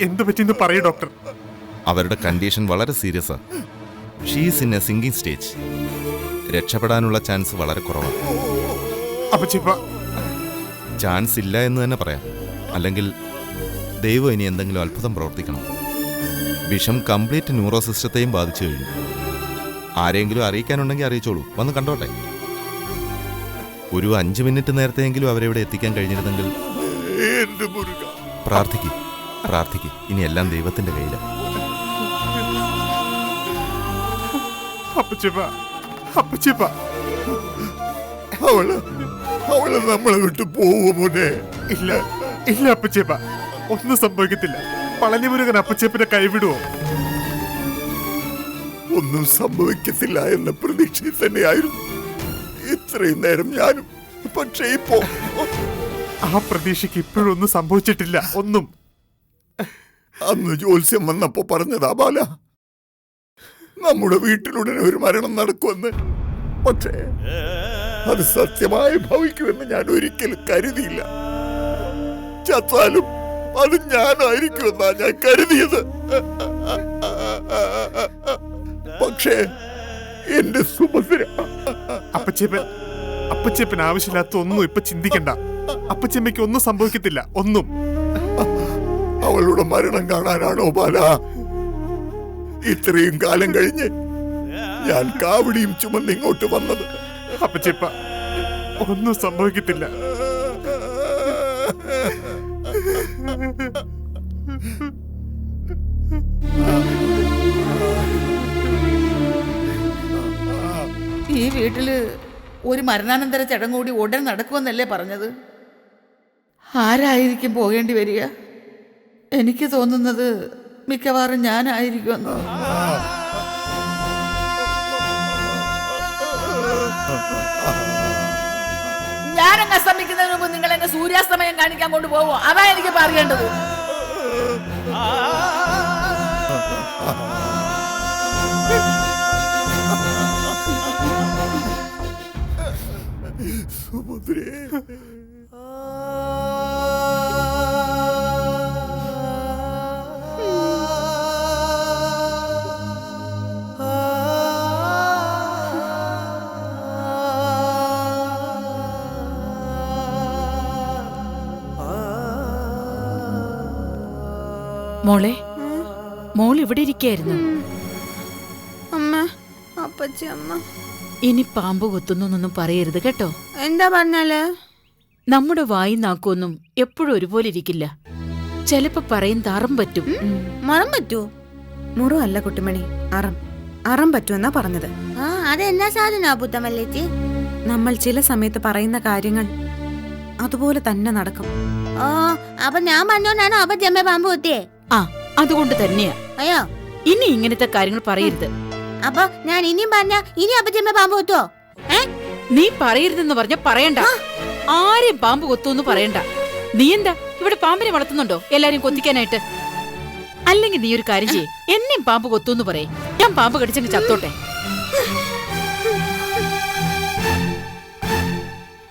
I: എന്ത് പറ്റിയെന്ന് പറയൂ ഡോക്ടർ.
K: അവരുടെ കണ്ടീഷൻ വളരെ സീരിയസാ. She's in a sinking stage. രക്ഷപ്പെടാനുള്ള ചാൻസ് വളരെ കുറവാണ്.
I: അപ്പച്ചേപ്പ,
K: ചാൻസ് ഇല്ല എന്ന് തന്നെ പറയാം. അല്ലെങ്കിൽ ദൈവം ഇനി എന്തെങ്കിലും അത്ഭുതം പ്രവർത്തിക്കണം. വിഷം കംപ്ലീറ്റ് ന്യൂറോ സിസ്റ്റത്തെയും ബാധിച്ചു കഴിഞ്ഞു. ആരെങ്കിലും അറിയിക്കാനുണ്ടെങ്കിൽ അറിയിച്ചോളൂ, വന്ന് കണ്ടോട്ടെ. ഒരു 5 മിനിറ്റ് നേരത്തെയെങ്കിലും അവരെ ഇവിടെ എത്തിക്കാൻ കഴിഞ്ഞിരുന്നെങ്കിൽ.
E: എന്റെ മുരുക,
K: പ്രാർത്ഥിക്ക്. ഇനി എല്ലാം ദൈവത്തിന്റെ കയ്യിലാണ്.
I: അപ്പച്ചേപ്പ
E: അവള് നമ്മളെ വിട്ട് പോവുമോനെ?
I: ഇല്ല ഇല്ല അപ്പച്ചേപ്പ, ഒന്നും സംഭവിക്കത്തില്ല. പളനി മുരുകൻ അപ്പച്ചേപ്പിനെ കൈവിടുവോ?
E: ഒന്നും സംഭവിക്കത്തില്ല എന്ന പ്രതീക്ഷയിൽ തന്നെയായിരുന്നു ഇത്രയും നേരം ഞാനും. പക്ഷേ ഇപ്പോ
I: ആ പ്രതീക്ഷയ്ക്ക് ഇപ്പോഴൊന്നും സംഭവിച്ചിട്ടില്ല. ഒന്നും.
E: അന്ന് ജ്യോത്സ്യം വന്നപ്പോ പറഞ്ഞതാ ബാല, നമ്മുടെ വീട്ടിലുടനെ ഒരു മരണം നടക്കുമെന്ന്. പക്ഷേ അത് സത്യമായി ഭവിക്കുമെന്ന് ഞാൻ ഒരിക്കലും കരുതിയില്ല. ചത്താലും അത് ഞാനായിരിക്കുമെന്നാ ഞാൻ കരുതിയത്. പക്ഷേ എന്റെ സുഭദ്ര.
I: അപ്പച്ചേപ്പൻ ആവശ്യമില്ലാത്ത ഒന്നും ഇപ്പൊ ചിന്തിക്കണ്ട. അപ്പച്ചമ്മയ്ക്ക് ഒന്നും സംഭവിക്കത്തില്ല. ഒന്നും.
E: അവളുടെ മരണം കാണാനാണോ ബാല ഇത്രയും കാലം കഴിഞ്ഞ് ഞാൻ കാവടിയും ചുമന്ന് ഇങ്ങോട്ട് വന്നത്?
I: അപ്പച്ചേപ്പ, ഒന്നും സംഭവിക്കത്തില്ല.
G: ഈ വീട്ടില് ഒരു മരണാനന്തര ചടങ്ങ് കൂടി ഉടൻ നടക്കുമെന്നല്ലേ പറഞ്ഞത്? ആരായിരിക്കും പോകേണ്ടി വരിക? എനിക്ക് തോന്നുന്നത് മിക്കവാറും ഞാനായിരിക്കുമെന്ന്. ഞാനങ്ങ് അസ്തമിക്കുന്നതിന് മുമ്പ് നിങ്ങൾ എന്നെ സൂര്യാസ്തമയം കാണിക്കാൻ കൊണ്ടുപോകുമോ? അതാ എനിക്ക് പറയേണ്ടത്.
E: സുഭദ്രേ,
D: മോളെ, മോൾ ഇവിടെ ഇരിക്കായിരുന്നു.
F: അമ്മ, അപ്പച്ചി അമ്മ.
D: ഇനി പാമ്പ് കൊത്തുന്നൊന്നും പറയരുത് കേട്ടോ.
F: എന്താ പറഞ്ഞാല്?
D: നമ്മുടെ വായി നാക്കൊന്നും എപ്പോഴും ഒരുപോലെ ഇരിക്കില്ല. ചിലപ്പോ പറയും തറം പറ്റും.
F: മറം പറ്റൂ?
J: മുറു അല്ല കുട്ടിമണി, അറം പറ്റുമെന്നാ പറഞ്ഞത്.
F: ആ, അതെന്നാ സാധന പുത്തമല്ലേച്ചി?
J: നമ്മൾ ചില സമയത്ത് പറയുന്ന കാര്യങ്ങൾ അതുപോലെ തന്നെ നടക്കും.
F: ഓ, അപ്പൊ ഞാൻ പറഞ്ഞോണ്ടാണോ അപ്പച്ചമ്മ പാമ്പ് കുത്തിയേ?
D: ആ, അതുകൊണ്ട് തന്നെയാ.
F: അയ്യോ,
D: ഇനി ഇങ്ങനത്തെ കാര്യങ്ങൾ പറയരുത്.
F: അപ്പൊ ഞാൻ ഇനിയും പറഞ്ഞ ഇനി അപ്പച്ചമ്മ പാമ്പ് കുത്തുവോ?
D: നീ പറയരുതെന്ന് പറഞ്ഞ പറയണ്ട. ആരെയും പാമ്പ് കൊത്തുമെന്ന് പറയണ്ട. നീ എന്താ ഇവിടെ പാമ്പിനെ വളർത്തുന്നുണ്ടോ എല്ലാരും കൊത്തിക്കാനായിട്ട്? അല്ലെങ്കിൽ നീ ഒരു കാര്യം ചെയ്യേ, എന്നെയും പാമ്പ് കൊത്തുമെന്ന് പറയേ. ഞാൻ പാമ്പ് കടിച്ചെങ്കിൽ ചത്തോട്ടെ.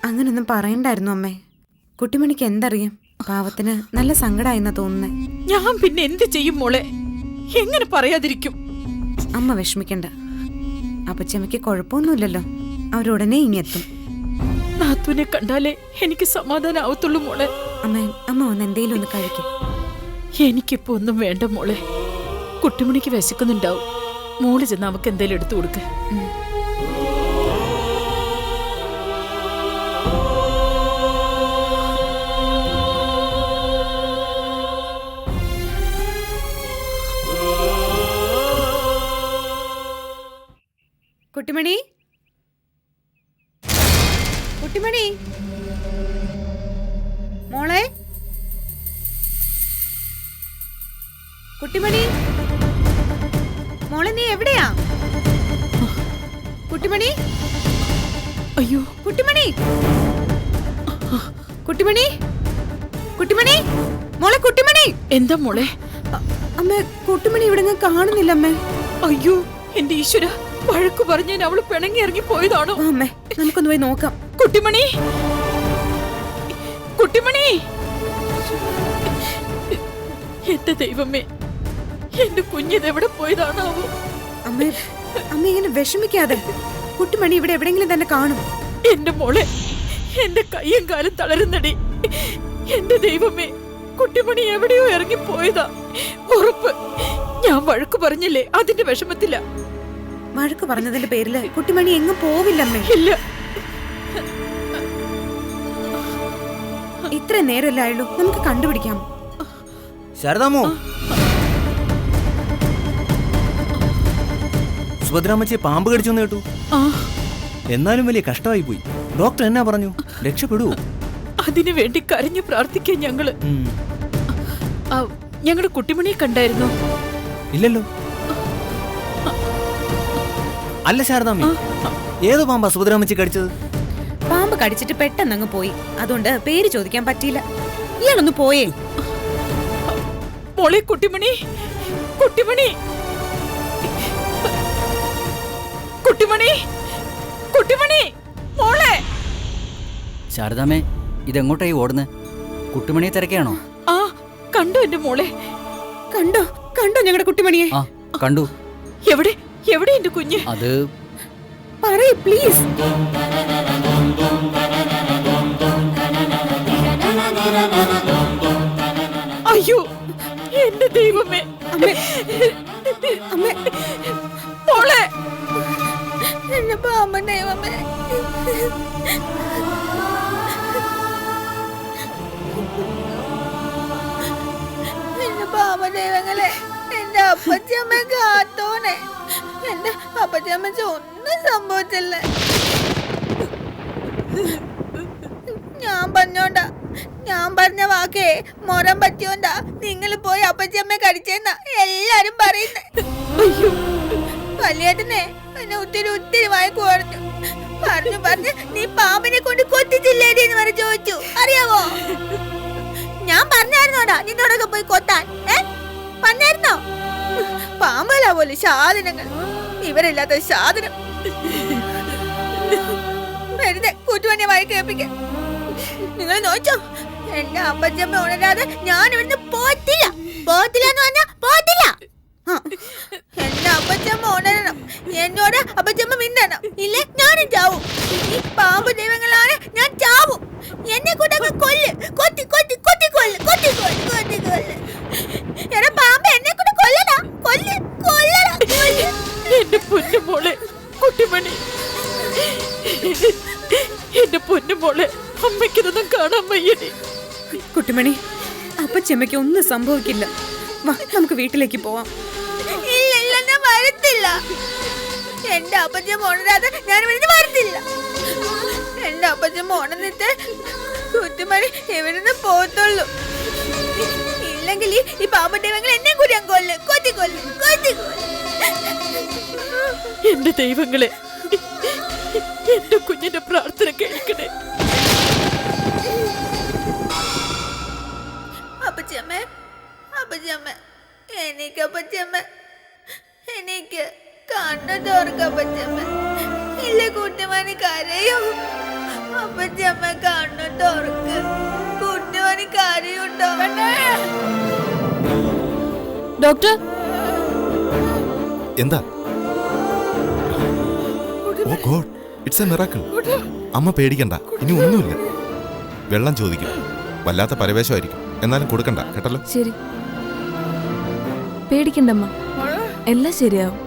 J: അങ്ങനൊന്നും പറയണ്ടായിരുന്നു അമ്മേ. കുട്ടിമണിക്ക് എന്തറിയാം, പാവത്തിന് നല്ല സങ്കടായെന്നാ തോന്നുന്നേ.
D: ഞാൻ പിന്നെ എന്ത് ചെയ്യും മോളെ? എങ്ങനെ പറയാതിരിക്കും?
J: അമ്മ വിഷമിക്കണ്ട. അപ്പച്ചമ്മയ്ക്ക് കുഴപ്പമൊന്നുമില്ലല്ലോ. അവരുടനെ ഇനി എത്തും.
D: നാത്തൂനെ കണ്ടാലേ എനിക്ക് സമാധാനം ആവത്തുള്ളൂ മോളെ.
J: അമ്മ വന്ന് എന്തേലും ഒന്ന് കഴിക്കും.
D: എനിക്കിപ്പോ ഒന്നും വേണ്ട മോളെ. കുട്ടിമണിക്ക് വിശക്കുന്നുണ്ടാവും. മോള് ചെന്ന് അവക്ക് എന്തേലും എടുത്തു കൊടുക്ക.
J: കുട്ടിമണി, കുട്ടിമണി, മോളെ, കുട്ടിമണി, മോളെ നീ എവിടെയാ? കുട്ടിമണി,
D: അയ്യോ
J: കുട്ടിമണി, കുട്ടിമണി, കുട്ടിമണി, മോളെ കുട്ടിമണി.
D: എന്താ മോളെ?
J: അമ്മ, കുട്ടിമണി ഇവിടെ ഞാൻ കാണുന്നില്ല അമ്മേ.
D: അയ്യോ എന്റെ ഈശ്വര, വഴക്കു പറഞ്ഞാൽ അവള് പിണങ്ങി ഇറങ്ങി പോയതാണോ?
J: അമ്മേ, നമുക്കൊന്ന് പോയി നോക്കാം.
D: കുട്ടിമണി, കുട്ടിമണി, എന്റെ ദൈവമേ, എന്റെ കുഞ്ഞിതെവിടെ പോയതാണോ?
J: അമ്മേ, അമ്മ ഇങ്ങനെ വിഷമിക്കാതെ. കുട്ടിമണി ഇവിടെ എവിടെയെങ്കിലും തന്നെ കാണും.
D: എന്റെ മോളെ, എന്റെ കയ്യും കാലും തളരുന്നടി. എന്റെ ദൈവമേ, കുട്ടിമണി എവിടെയോ ഇറങ്ങി പോയതാ ഉറപ്പ്. ഞാൻ വഴക്കു പറഞ്ഞില്ലേ, അതിന്റെ വിഷമത്തില്ല.
J: വഴക്ക് പറഞ്ഞതിന്റെ പേരില് കുട്ടിമണി എങ്ങും പോവില്ലമ്മേ.
D: ഇല്ല,
J: ഇത്ര നേരമല്ലേ ആയുള്ളൂ, നമുക്ക് കണ്ടുപിടിക്കാം.
A: ശാരദാമോ, സുഭദ്രാമ്മച്ചിയെ പാമ്പ് കടിച്ചെന്ന് കേട്ടു. എന്നാലും വലിയ കഷ്ടമായി പോയി. ഡോക്ടർ എന്നാ പറഞ്ഞു, രക്ഷപ്പെടൂ?
D: അതിനു വേണ്ടി കരഞ്ഞു പ്രാർത്ഥിക്കാൻ ഞങ്ങള്. ഞങ്ങളുടെ കുട്ടിമണിയെ കണ്ടായിരുന്നോ?
A: ഇല്ലല്ലോ. അല്ല ശാരദാമ്മ, ഏതോ പാമ്പാ സുഭദ്രാമ്മച്ചി കടിച്ചത്?
J: പാമ്പ് കടിച്ചിട്ട് പെട്ടെന്ന് അങ്ങ് പോയി, അതുകൊണ്ട് പേര് ചോദിക്കാൻ പറ്റിയില്ല. ഇയാളൊന്ന് പോയേ.
D: മോളെ കുട്ടിമണി, കുട്ടിമണി, കുട്ടിമണി, കുട്ടിമണി, മോളെ.
L: ശാരദാമ്മേ, ഇതെങ്ങോട്ടായി ഓടുന്നേ? കുട്ടിമണിയെ തിരക്കാണോ?
D: ആ, കണ്ടോ എന്റെ മോളെ?
J: കണ്ടോ കണ്ടോ ഞങ്ങളുടെ കുട്ടിമണിയെ?
L: ആ, കണ്ടു.
D: എവിടെ എവിടെ എന്റെ കുഞ്ഞ്?
L: അത്
J: പറയ് പ്ലീസ്.
D: അയ്യോ എന്റെ ദൈവമേ, മോളെ,
F: എന്റെ പാമ്പ ദൈവമേ. എന്റെ പാമ്പ ദൈവങ്ങളെ, എന്റെ അപ്പച്ചമ്മ കാത്തോണേ. എന്റെ അപ്പച്ചമ്മച്ച ഒന്നും സംഭവിച്ചില്ല. ഞാൻ പറഞ്ഞ വാക്കേ മൊരം പറ്റിയോണ്ടാ നിങ്ങൾ പോയി അപ്പച്ചമ്മ കടിച്ചെന്ന എല്ലാരും പറയുന്നേ. വലിയേട്ടനെ എന്നെ ഒത്തിരി വായിക്ക് പറഞ്ഞു നീ പാമ്പിനെ കൊണ്ട് കൊത്തിച്ചില്ലേടി എന്ന് വരെ ചോദിച്ചു. അറിയാവോ, ഞാൻ പറഞ്ഞായിരുന്നോടാ നിന്നോടൊക്കെ പോയി കൊത്താൻ? പറഞ്ഞായിരുന്നോ? പാമ്പല പോലെ സാധനങ്ങൾ, ഇവരില്ലാത്ത സാധനം. വെറുതെ കൂട്ടുവന്നെ വായി കേൾപ്പിക്കാൻ. നിങ്ങൾ നോച്ചോ, എന്റെ അപ്പച്ചമ്മ ഉണരാതെ ഞാൻ ഇവിടുന്ന് പോത്തില്ല എന്ന് പറഞ്ഞാ പോത്തില്ല. എന്റെ അപ്പച്ചമ്മ ഉണരണം, എന്നോട് അപ്പച്ചമ്മ മിണ്ടണം, ഇല്ലേ ഞാനും ചാവും. ഈ പാമ്പ് ദൈവങ്ങളാണ്, ഞാൻ ചാവും. എന്നെ കൊണ്ടൊക്കെ കൊല്ല്, കൊത്തി എടാ പാമ്പ്, എന്നെ കൊണ്ട് കൊല്ലടാ, കൊല്ലടാ.
D: എന്റെ പൊന്നു മോളെ കുട്ടിമണി, എന്റെ പൊന്നു മോളെ, അമ്മയ്ക്കിതൊന്നും കാണാൻ വയ്യടി.
J: കുട്ടിമണി, അപ്പച്ചമ്മയ്ക്ക് ഒന്നും സംഭവിക്കില്ല. വാ, നമുക്ക് വീട്ടിലേക്ക് പോവാം.
F: ഇല്ല, ഞാൻ വരത്തില്ല. എന്റെ അപ്പച്ചമ്മ ഉണരാതെ ഞാൻ ഇവിടുന്ന് വരത്തില്ല. എന്റെ അപ്പച്ചമ്മ ഉണർന്നിട്ട് കുട്ടിമണി ഇവിടുന്ന് പോകത്തുള്ളൂ. ഇല്ലെങ്കിൽ ഈ പാമ്പ് ദൈവങ്ങൾ എന്നെ കൂടി കൊല്ല്.
D: എന്റെ ദൈവങ്ങളെ, എന്റെ കുഞ്ഞിന്റെ പ്രാർത്ഥന കേൾക്കണേ.
F: അപ്പച്ചമ്മ, എനിക്ക് കണ്ണു തോർക്കപ്പച്ചമ്മ. ഇല്ല കുട്ടിമണി കരയോ? അപ്പച്ചമ്മ കണ്ണു തോർക്ക്, കുട്ടിമണി കരയുണ്ടോ?
C: ഡോക്ടർ,
K: എന്താ? ഓ ഗോഡ്, ഇറ്റ്സ് എ മിറാക്കിൾ. അമ്മ പേടിക്കണ്ട, ഇനി ഒന്നുമില്ല. വെള്ളം ചോദിക്കും, വല്ലാത്ത പരവേശമായിരിക്കും, എന്നാലും കൊടുക്കണ്ട കേട്ടല്ലോ.
C: ശരി, പേടിക്കണ്ടമ്മ, എല്ലാം ശരിയാവും.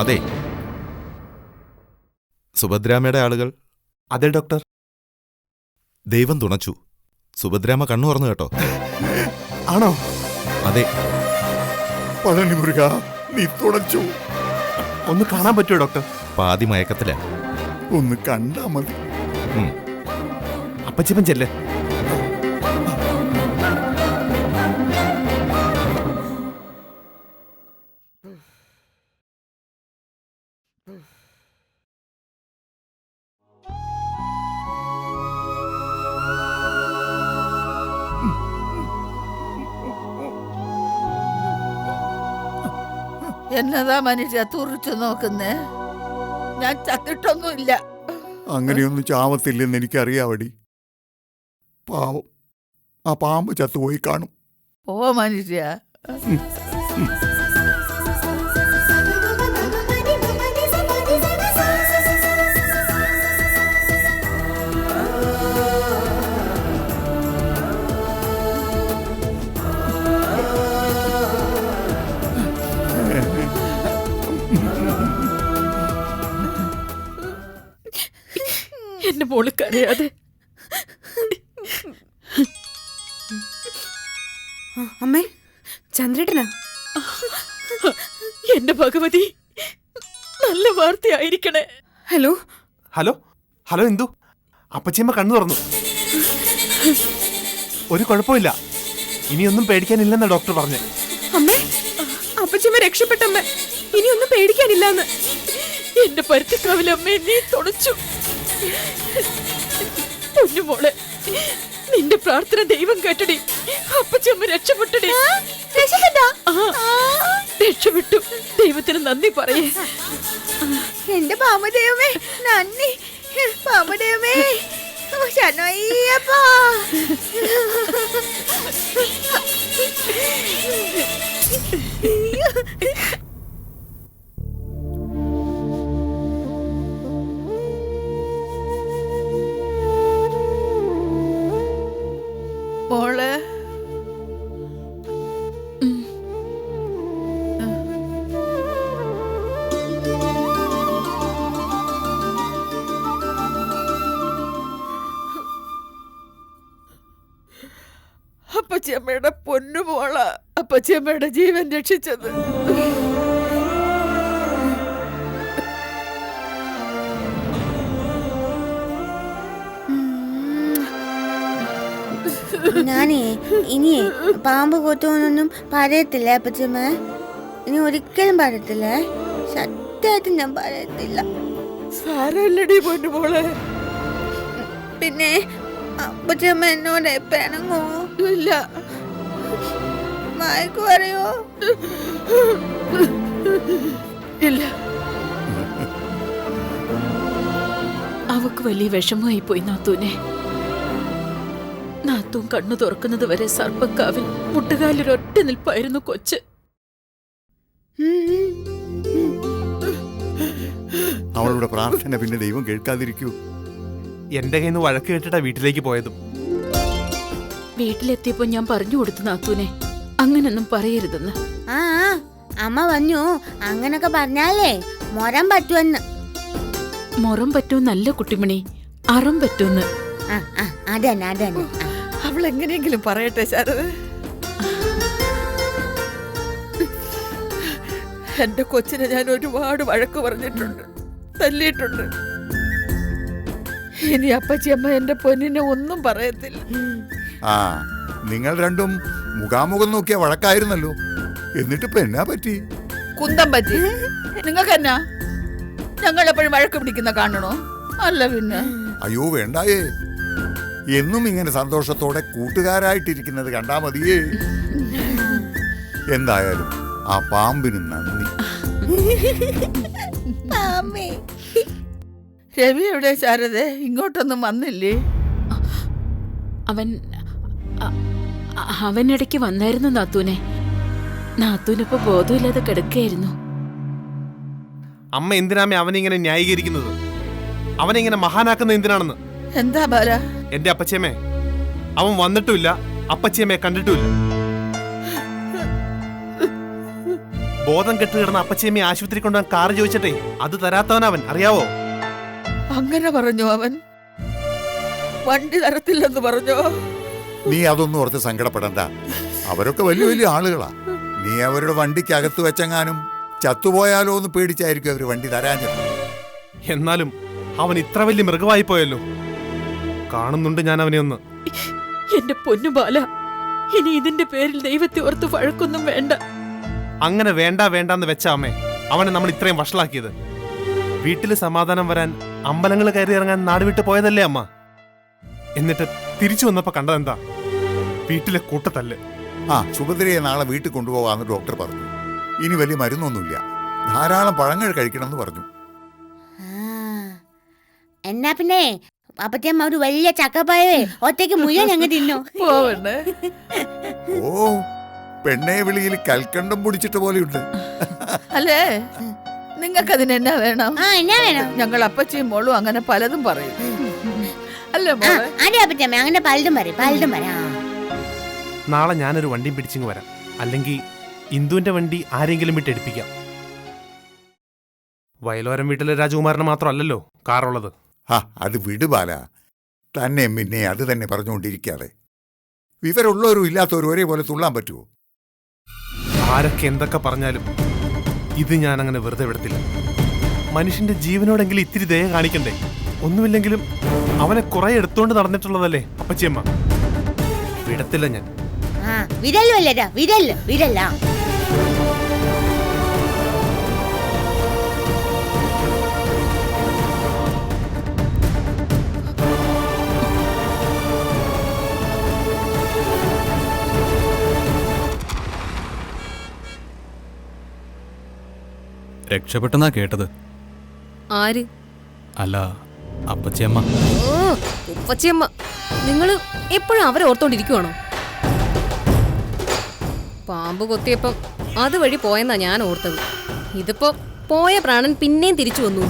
K: അതെ, സുഭദ്രാമയുടെ ആളുകൾ.
I: അതെ ഡോക്ടർ.
K: ദൈവം തുണച്ചു, സുഭദ്രാമ കണ്ണു തുറന്നു കേട്ടോ.
I: ആണോ?
K: അതെ.
E: പഴനി മുരുക, നീ തുണച്ചു.
I: ഒന്ന് കാണാൻ പറ്റുമോ ഡോക്ടർ?
K: പാതി മയക്കത്തില.
E: ഒന്ന് കണ്ടാ മതി.
I: അപ്പച്ചിപ്പൻ ചെല്ലേ.
G: എന്നതാ മനുഷ്യ തുറിച്ചു നോക്കുന്നേ? ഞാൻ ചത്തിട്ടൊന്നുമില്ല.
E: അങ്ങനെയൊന്നും ചാവത്തില്ലെന്ന് എനിക്കറിയാവടി. പാവം, ആ പാമ്പ് ചത്തുപോയി കാണും.
G: ഓ മനുഷ്യ,
D: എന്റെ മോള് കരയാതെ.
J: അമ്മേ, ചന്ദ്രേട്ടനാ?
D: എന്റെ ഭഗവതി, നല്ല വാർത്തയായിരിക്കണേ.
J: ഹലോ
I: ഹലോ ഹലോ, എന്തു? അപ്പച്ചിയമ്മ കണ്ണു തുറന്നു. ഒരു കുഴപ്പമില്ല, ഇനിയൊന്നും പേടിക്കാനില്ലെന്ന ഡോക്ടർ പറഞ്ഞു.
J: അമ്മേ, അപ്പച്ചമ്മ രക്ഷപ്പെട്ടമ്മേ, ഇനിയൊന്നും പേടിക്കാനില്ലാന്ന്.
D: എന്റെ പരുത്തിക്കാവിലമ്മേ, നീ തുണച്ചു. പൊന്നുമോളെ, നിന്റെ പ്രാർത്ഥന ദൈവം കേട്ടടി. അപ്പച്ചമ്മ രക്ഷപ്പെട്ടടി. രക്ഷപ്പെട്ടു. ദൈവത്തിന് നന്ദി പറയേ.
F: എന്റെ പാമ്പദൈവമേ, നന്ദി പാമ്പദൈവമേ. ശരണയ്യപ്പാ.
G: മോള് അപ്പച്ചിയമ്മയുടെ പൊന്നുമോള അപ്പച്ചിയമ്മയുടെ ജീവൻ രക്ഷിച്ചത്.
F: ഞാനേ ഇനിയേ പാമ്പ് കൊത്തുമെന്നൊന്നും പറയത്തില്ല അപ്പച്ചമ്മ. ഇനി ഒരിക്കലും പറയത്തില്ലേ, സത്യമായിട്ട് ഞാൻ പറയത്തില്ല.
G: സാരല്ലടി പൊന്നുമോളെ.
F: പിന്നെ അപ്പച്ചമ്മ എന്നോട് പിണങ്ങോ?
G: ഇല്ല.
F: മയക്ക് പറയോ?
G: ഇല്ല.
D: അവക്ക് വലിയ വിഷമമായി പോയി നാത്തൂനെ. നാത്തൂൻ കണ്ണു തുറക്കുന്നത് വരെ സർപ്പക്കാവിൽ മുട്ടുകാലിലൊരൊറ്റ നിൽപ്പായിരുന്നു കൊച്ച്.
E: അവളുടെ പ്രാർത്ഥന പിന്നെ ദൈവം കേൾക്കാതിരിക്കൂ.
I: എന്റെ കയ്യിൽ നിന്ന് വഴക്ക് കേട്ടിട്ടാ വീട്ടിലേക്ക് പോയതും.
D: വീട്ടിലെത്തിയപ്പോ ഞാൻ പറഞ്ഞു കൊടുത്തു നാത്തൂനെ, അങ്ങനൊന്നും പറയരുതെന്ന്.
F: ആ അമ്മ പറഞ്ഞു അങ്ങനൊക്കെ പറഞ്ഞാലേ മൊരം പറ്റുമെന്ന്.
D: മുറം പറ്റൂന്നല്ല കുട്ടിമണി, അറം പറ്റൂന്ന്.
F: അതന്നെ അതന്നെ.
G: അവൾ എങ്ങനെയെങ്കിലും പറയട്ടെ ശാരദ. എന്റെ കൊച്ചിനെ ഞാൻ ഒരുപാട് വഴക്ക് പറഞ്ഞിട്ടുണ്ട്, തല്ലിയിട്ടുണ്ട്. ഇനി അപ്പച്ചിയമ്മ എന്റെ പൊന്നിനെ ഒന്നും പറയത്തില്ല.
E: ആ, നിങ്ങൾ രണ്ടും മുഖാമുഖം നോക്കിയ വഴക്കായിരുന്നല്ലോ. എന്നിട്ടിപ്പോ എന്നാ പറ്റി?
G: കുന്തം പറ്റി. നിങ്ങൾക്ക് എന്നാ ഞങ്ങൾ എപ്പോഴും വഴക്ക് പിടിക്കുന്ന കാണണോ? അല്ല പിന്നെ.
E: അയ്യോ വേണ്ടായേ, എന്നും ഇങ്ങനെ സന്തോഷത്തോടെ കൂട്ടുകാരായിട്ടിരിക്കുന്നത് കണ്ടാ മതിയേ. എന്തായാലും ആ പാമ്പിന് നന്ദി.
G: രവി എവിടെ ശാരദേ? ഇങ്ങോട്ടൊന്നും വന്നില്ലേ?
D: അവനിടയ്ക്ക് വന്നായിരുന്നു നാത്തൂനെ. നാത്തൂനിപ്പോ ബോധമില്ലാതെ കിടക്കുകയായിരുന്നു.
I: അമ്മ എന്തിനാമേ അവനിങ്ങനെ ന്യായീകരിക്കുന്നത്? അവനെങ്ങനെ മഹാനാക്കുന്ന എന്തിനാണെന്ന്?
G: എന്താ ബാല?
I: എന്റെ അപ്പച്ചിയമ്മേ, അവൻ വന്നിട്ടുമില്ല, അപ്പച്ചിയമ്മയെ കണ്ടിട്ടുമില്ല. ബോധം കെട്ട് കിടന്ന അപ്പച്ചിയമ്മയെ ആശുപത്രി കൊണ്ടുപോകാൻ കാറ് ചോദിച്ചിട്ടേ അത് തരാത്തവനവൻ, അറിയാവോ?
G: അങ്ങനെ പറഞ്ഞു അവൻ. വണ്ടി തരത്തില്ലെന്ന് പറഞ്ഞോ?
E: നീ അതൊന്നും ഓർത്ത് സങ്കടപ്പെടണ്ട. അവരൊക്കെ വലിയ വലിയ ആളുകളാ. നീ അവരുടെ വണ്ടിക്കകത്ത് വെച്ചെങ്ങാനും ചത്തുപോയാലോ എന്ന് പേടിച്ചായിരിക്കും അവര് വണ്ടി തരാഞ്ഞത്.
I: എന്നാലും അവൻ ഇത്ര വലിയ മൃഗമായി പോയല്ലോ. കാണുന്നുണ്ട് ഞാൻ അവനെ ഒന്ന്.
D: എന്റെ പൊന്നു ബാല, ഇനി ഇതിന്റെ പേരിൽ ദൈവത്തെ ഓർത്ത് വഴക്കൊന്നും വേണ്ട.
I: അങ്ങനെ വേണ്ട വേണ്ടാന്ന് വെച്ച അമ്മേ അവനെ നമ്മൾ ഇത്രയും വഷളാക്കിയത്. വീട്ടില് സമാധാനം വരാൻ അമ്പലങ്ങൾ കയറി ഇറങ്ങാൻ നാട് വിട്ട് പോയതല്ലേ അമ്മ? എന്നിട്ട് തിരിച്ചു വന്നപ്പോ കണ്ടതെന്താ? വീട്ടിലെ കൂട്ടത്തല്ല്.
E: ആ, സുഭദ്രയെ നാളെ വീട്ടിൽ കൊണ്ടുപോകാമെന്ന് ഡോക്ടർ പറഞ്ഞു. ഇനി വലിയ മരുന്നൊന്നുമില്ല, ധാരാളം പഴങ്ങൾ കഴിക്കണമെന്ന് പറഞ്ഞു.
F: എന്നാ പിന്നെ അപ്പച്ചമ്മ ഒരു വലിയ ചക്കപ്പായവേ ഒറ്റയ്ക്ക് മുഴുവൻ അങ്ങ് തിന്നു.
E: ഓ, പെണ്ണെ വിളിയിൽ കൽക്കണ്ടം പൊടിച്ചിട്ട് പോലെയുണ്ട്.
G: അല്ലേ, നിങ്ങൾക്ക് അതിന് എന്നാ വേണം?
F: എന്നാ വേണം?
G: ഞങ്ങൾ അപ്പച്ചിയും മോളും അങ്ങനെ പലതും പറയും. അല്ലേ
F: അതെ അപ്പച്ചമ്മ, അങ്ങനെ പലതും പറയും, പലതും പറയാം.
I: നാളെ ഞാനൊരു വണ്ടിയും പിടിച്ചിങ്ങ് വരാം. അല്ലെങ്കിൽ ഇന്ദുവിന്റെ വണ്ടി ആരെങ്കിലും വിട്ട് എടുപ്പിക്കാം. വയലോരം വീട്ടിലെ രാജകുമാരന് മാത്രമല്ലല്ലോ കാറുള്ളത്.
E: അത് വിടുപാല. തന്നെ പിന്നെ അത് തന്നെ പറഞ്ഞുകൊണ്ടിരിക്കാതെ. വിവരമുള്ളവരും ഇല്ലാത്തവരും ഒരേപോലെ തുള്ളാൻ പറ്റുമോ?
I: ആരൊക്കെ എന്തൊക്കെ പറഞ്ഞാലും ഇത് ഞാൻ അങ്ങനെ വെറുതെ വിടത്തില്ല. മനുഷ്യന്റെ ജീവനോടെങ്കിലും ഇത്തിരി ദയ കാണിക്കണ്ടേ? ഒന്നുമില്ലെങ്കിലും അവനെ കുറെ എടുത്തോണ്ട് നടന്നിട്ടുള്ളതല്ലേ അപ്പച്ചിയമ്മ. വിടത്തില്ല ഞാൻ.
F: വിരല്ലല്ലേടാ, വിരല്ല.
B: രക്ഷപ്പെട്ടെന്നാ കേട്ടത്.
C: ആര്?
B: അല്ല, അപ്പച്ചിയമ്മ.
C: ഓ, ഉപ്പച്ചിയമ്മ. നിങ്ങള് എപ്പോഴും അവരെ ഓർത്തോണ്ടിരിക്കുവാണോ? പാമ്പ് കൊത്തിയപ്പം അതുവഴി പോയെന്നാ ഞാൻ ഓർത്തത്. ഇതിപ്പോ പോയ പ്രാണൻ പിന്നെയും തിരിച്ചു വന്നു.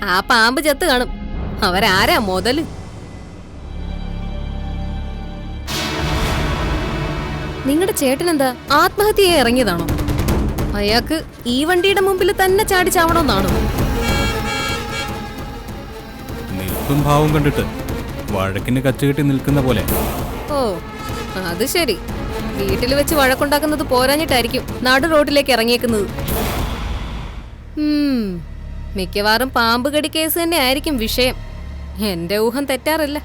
C: ആ പാമ്പ് ചത്ത് കാണും. അവരാരാ മുതല്? നിങ്ങളുടെ ചേട്ടനെന്താ ആത്മഹത്യയെ ഇറങ്ങിയതാണോ? അയാൾക്ക് ഈ വണ്ടിയുടെ മുമ്പിൽ തന്നെ ചാടി ചാവണമെന്നാണോ?
B: നിൽക്കും ഭാവം കണ്ടിട്ട് വഴക്കിന് കച്ചുകെട്ടി നിൽക്കുന്ന പോലെ.
C: ഓ, അത് ശരി. വീട്ടിൽ വെച്ച് വഴക്കുണ്ടാക്കുന്നത് പോരാഞ്ഞിട്ടായിരിക്കും നടു റോഡിലേക്ക് ഇറങ്ങിയേക്കുന്നത്. മിക്കവാറും പാമ്പ് കടി കേസ് തന്നെ ആയിരിക്കും വിഷയം. എന്റെ ഊഹം തെറ്റാറില്ല.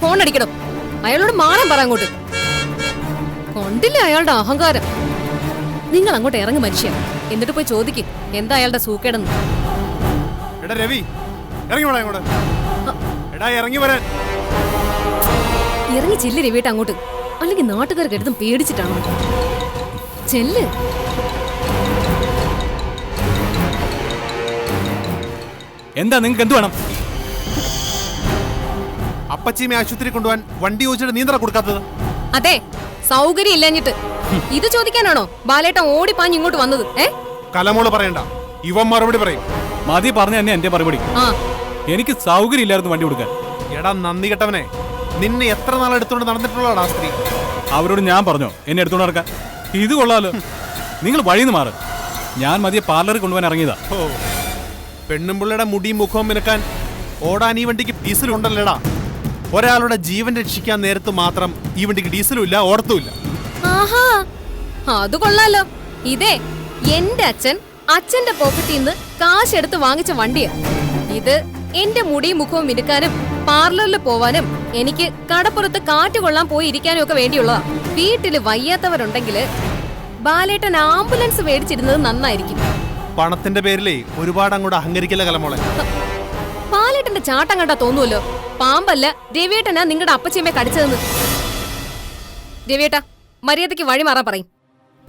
C: ഫോൺ അടിക്കണം. അയാളോട് മാറാൻ പറ. അങ്ങോട്ട് കൊണ്ടില്ല അയാളുടെ അഹങ്കാരം. നിങ്ങൾ അങ്ങോട്ട് ഇറങ്ങി മനുഷ്യ, എന്നിട്ട് പോയി ചോദിക്കും എന്താ അയാളുടെ സൂക്കേടെന്ന്. ഇറങ്ങി ചെല്ല് രവിയേട്ട അങ്ങോട്ട്. അല്ലെങ്കിൽ നാട്ടുകാർക്ക് എടുത്തും പേടിച്ചിട്ടാണോ? ചെല്ല്.
B: എന്താ നിങ്ങൾക്ക് എന്ത് വേണം?
I: അപ്പച്ചിയെ ആശുപത്രി കൊണ്ടുപോകാൻ വണ്ടി ചോദിച്ചിട്ട് നീന്തറ കൊടുക്കാത്തത്?
C: അതെ, സൗകര്യം ഇല്ലഞ്ഞിട്ട്. ഇത് ചോദിക്കാനാണോ ബാലേട്ടൻ ഓടിപ്പാഞ്ഞ് ഇങ്ങോട്ട് വന്നത്?
I: കലമോള് പറയണ്ട, ഇവൻ മറുപടി പറയും.
B: മതി പറഞ്ഞ തന്നെ എന്റെ മറുപടി. എനിക്ക് സൗകര്യം ഇല്ലായിരുന്നു വണ്ടി കൊടുക്കാൻ.
I: എടാ നന്ദി കെട്ടവനെ, നിന്നെ എത്ര നാൾ എടുത്തോണ്ട് നടന്നിട്ടുള്ളതാ സ്ത്രീ?
B: അവരോട് ഞാൻ പറഞ്ഞോ എന്നെ എടുത്തോണ്ട് നടക്കാൻ? ഇത് കൊള്ളാലോ. നിങ്ങൾ വഴിന്ന് മാറ്. ഞാൻ മതിയെ പാർലറിൽ കൊണ്ടുപോകാൻ ഇറങ്ങിയതാ.
I: ഓ, പെണ്ണുമ്പിള്ളയുടെ മുടിയും മുഖവും മിനക്കാൻ ഓടാൻ ഈ വണ്ടിക്ക് ഡീസലും ഉണ്ടല്ലേടാ. ഒരാളുടെ ജീവൻ രക്ഷിക്കാൻ നേരത്ത് മാത്രം ഈ വണ്ടിക്ക് ഡീസലും ഇല്ല, ഓടത്തുമില്ല.
C: ആഹാ, അത് കൊള്ളാലോ. ഇതേ എന്റെ അച്ഛന്റെ പോക്കറ്റിൽ നിന്ന് കാശെടുത്ത് വാങ്ങിച്ച വണ്ടിയാ ഇത്. എന്റെ മുടിയും മുഖവും മിനുക്കാനും പാർലറിൽ പോവാനും എനിക്ക് കടപ്പുറത്ത് കാറ്റ് കൊള്ളാൻ പോയി ഇരിക്കാനും ഒക്കെ വേണ്ടിയുള്ളതാ. വീട്ടില് വയ്യാത്തവരുണ്ടെങ്കില് ബാലേട്ടൻ ആംബുലൻസ് മേടിച്ചിരുന്നത് നന്നായിരിക്കും.
I: പണത്തിന്റെ പേരിലേ ഒരുപാട് അങ്ങോട്ട് അഹങ്കരിക്കല കലമോളെ.
C: ബാലേട്ടന്റെ ചാട്ടം കണ്ടാ തോന്നുമല്ലോ പാമ്പല്ല രവിയേട്ടനാ നിങ്ങളുടെ അപ്പച്ചിയമ്മയെ കടിച്ചതെന്ന്. രവിയേട്ടാ, മര്യാദയ്ക്ക് വഴി മാറാൻ പറയും.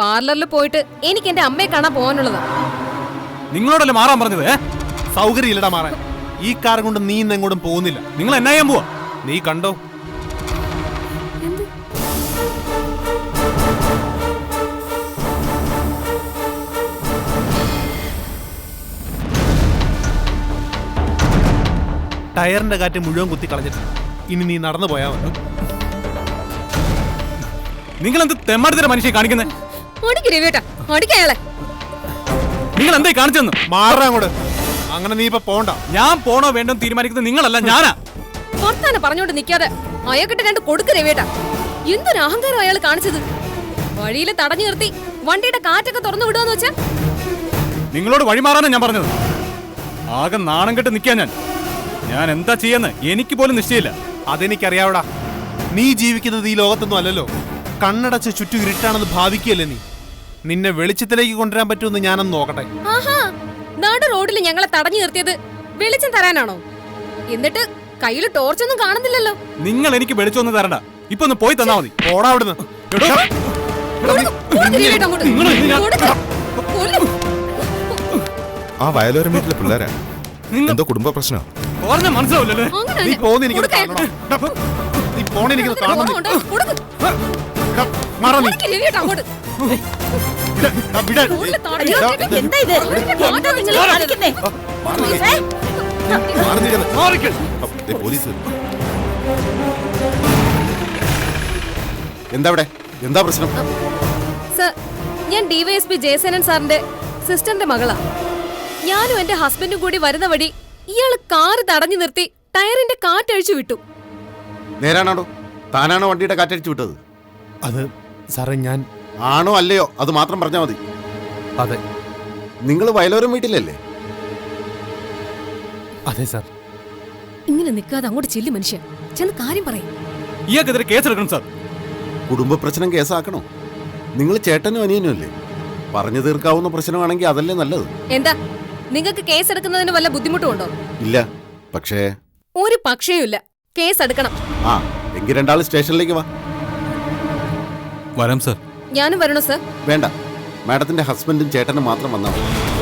C: പാർലറിൽ പോയിട്ട് എനിക്ക് എന്റെ അമ്മയെ കാണാൻ പോകാനുള്ളതാ.
B: നിങ്ങളോടല്ലേ മാറാൻ പറഞ്ഞത്?
I: സൗകര്യം ഇല്ലടാ മാറാൻ. ഈ കാർ കൊണ്ട് നീ ഇന്ന് എങ്ങോട്ടും പോകുന്നില്ല.
B: നിങ്ങൾ എന്നാ ചെയ്യാൻ പോവാ?
I: നീ കണ്ടോ? ടയറിന്റെ കാറ്റ് മുഴുവൻ കുത്തി കളഞ്ഞിട്ട് ഇനി നീ നടന്നു പോയാ മതി.
B: നിങ്ങൾ എന്ത് തെമ്മാടിത്തര മനുഷ്യ കാണിക്കുന്നത്? നിങ്ങൾ എന്തായി കാണിച്ചെന്ന്?
I: മാറാ അങ്ങോട്ട്. അങ്ങനെ നീ ഇപ്പൊ പോണ്ട.
B: ഞാൻ പോണോ വേണ്ടോ തീരുമാനിക്കുന്നത് നിങ്ങളല്ല, ഞാനാ.
C: വർത്താനം പറഞ്ഞോണ്ട് നിക്കാതെ അയാൾക്കിട്ട് രണ്ട് കൊടുക്ക് രവിയേട്ടാ. എന്തൊരു അഹങ്കാരം അയാൾ കാണിച്ചത്. വഴിയിൽ തടഞ്ഞു നിർത്തി വണ്ടിയുടെ കാറ്റൊക്കെ തുറന്നു വിടുകയെന്ന് വെച്ചാ?
B: നിങ്ങളോട് വഴിമാറാനാ ഞാൻ പറഞ്ഞത്. ആകെ നാണം കെട്ട് നിൽക്കാൻ ഞാൻ എന്താ ചെയ്യാന്ന് എനിക്ക് പോലും നിശ്ചയില്ല.
I: അതെനിക്കറിയാവടാ. നീ ജീവിക്കുന്നത് ഈ ലോകത്തൊന്നും അല്ലല്ലോ. കണ്ണടച്ച് ചുറ്റും ഇരുട്ടാണെന്ന് ഭാവിക്കുകയല്ലേ നീ. നിന്നെ വെളിച്ചത്തിലേക്ക് കൊണ്ടുവരാൻ പറ്റുമെന്ന് ഞാനൊന്ന് നോക്കട്ടെ.
C: ആഹാ, നാട് റോഡിൽ ഞങ്ങളെ തടഞ്ഞു നിർത്തിയത് വെളിച്ചം തരാനാണോ? എന്നിട്ട് കയ്യിൽ ടോർച്ചൊന്നും കാണുന്നില്ലല്ലോ.
B: നിങ്ങൾ എനിക്ക് വെളിച്ചൊന്നും തരണ്ട. ഇപ്പൊ ഒന്ന് പോയി തന്നാ മതി.
I: ഓടാ അവിടുന്ന്.
K: ആ വയലോരം വീട്ടിലെ പിള്ളേരാ. എന്തോ കുടുംബ പ്രശ്നം.
B: മനസ്സിലാവില്ലല്ലേ?
I: നീ പോന്നെനിക്ക് കാണണം. നീ പോണെനിക്ക് കാണണം.
C: കൊടുക്ക്.
I: മാറാ നീ.
C: അങ്ങോട്ട്
F: എന്താ ഇത്? എന്താ നിങ്ങൾ കാണിക്കുന്നേ?
K: പോലീസ്
M: എന്താ ഇവിടെ എന്താ പ്രശ്നം?
C: സർ, ഞാൻ ഡിവൈഎസ്പി ജയസേനൻ സാറിന്റെ സിസ്റ്ററിന്റെ മകളാ. ഞാനും എന്റെ ഹസ്ബൻഡും കൂടി വരുന്ന വഴി ഇയാള് കാറ് തടഞ്ഞു നിർത്തി ടയറിന്റെ കാറ്റഴിച്ചു വിട്ടു.
M: നേരാണോ? താനാണോ വണ്ടിയുടെ കാറ്റടിച്ചു വിട്ടത്?
I: അത് സാറേ ഞാൻ
M: ആണോ അല്ലയോ അത് മാത്രം പറഞ്ഞാൽ മതി.
I: അതെ
M: നിങ്ങൾ വയലോരം വീട്ടിലല്ലേ?
I: അതെ സാർ.
C: ഇങ്ങനെ നിൽക്കാതെ അങ്ങോട്ട് ചെല്ലു മനുഷ്യ, ചെന്ന് കാര്യം പറയും.
B: ഇയാൾക്കെതിരെ കേസെടുക്കണം സാർ.
M: കുടുംബ പ്രശ്നം കേസാക്കണോ? നിങ്ങൾ ചേട്ടനും അനിയനും അല്ലേ? പറഞ്ഞു തീർക്കാവുന്ന പ്രശ്നമാണെങ്കിൽ അതല്ലേ നല്ലത്.
C: എന്താ നിങ്ങൾക്ക് കേസെടുക്കുന്നതിന് വല്ല ബുദ്ധിമുട്ടുണ്ടോ?
M: ഇല്ല, പക്ഷേ
C: ഒരു പക്ഷേയുമില്ല, കേസെടുക്കണം.
M: ആ എങ്കിൽ രണ്ടാൾ സ്റ്റേഷനിലേക്ക് വാ.
B: വരാം സാർ.
C: ഞാനും വരണോ സർ?
M: വേണ്ട, മാഡത്തിന്റെ ഹസ്ബൻഡും ചേട്ടനും മാത്രം വന്നാൽ മതി.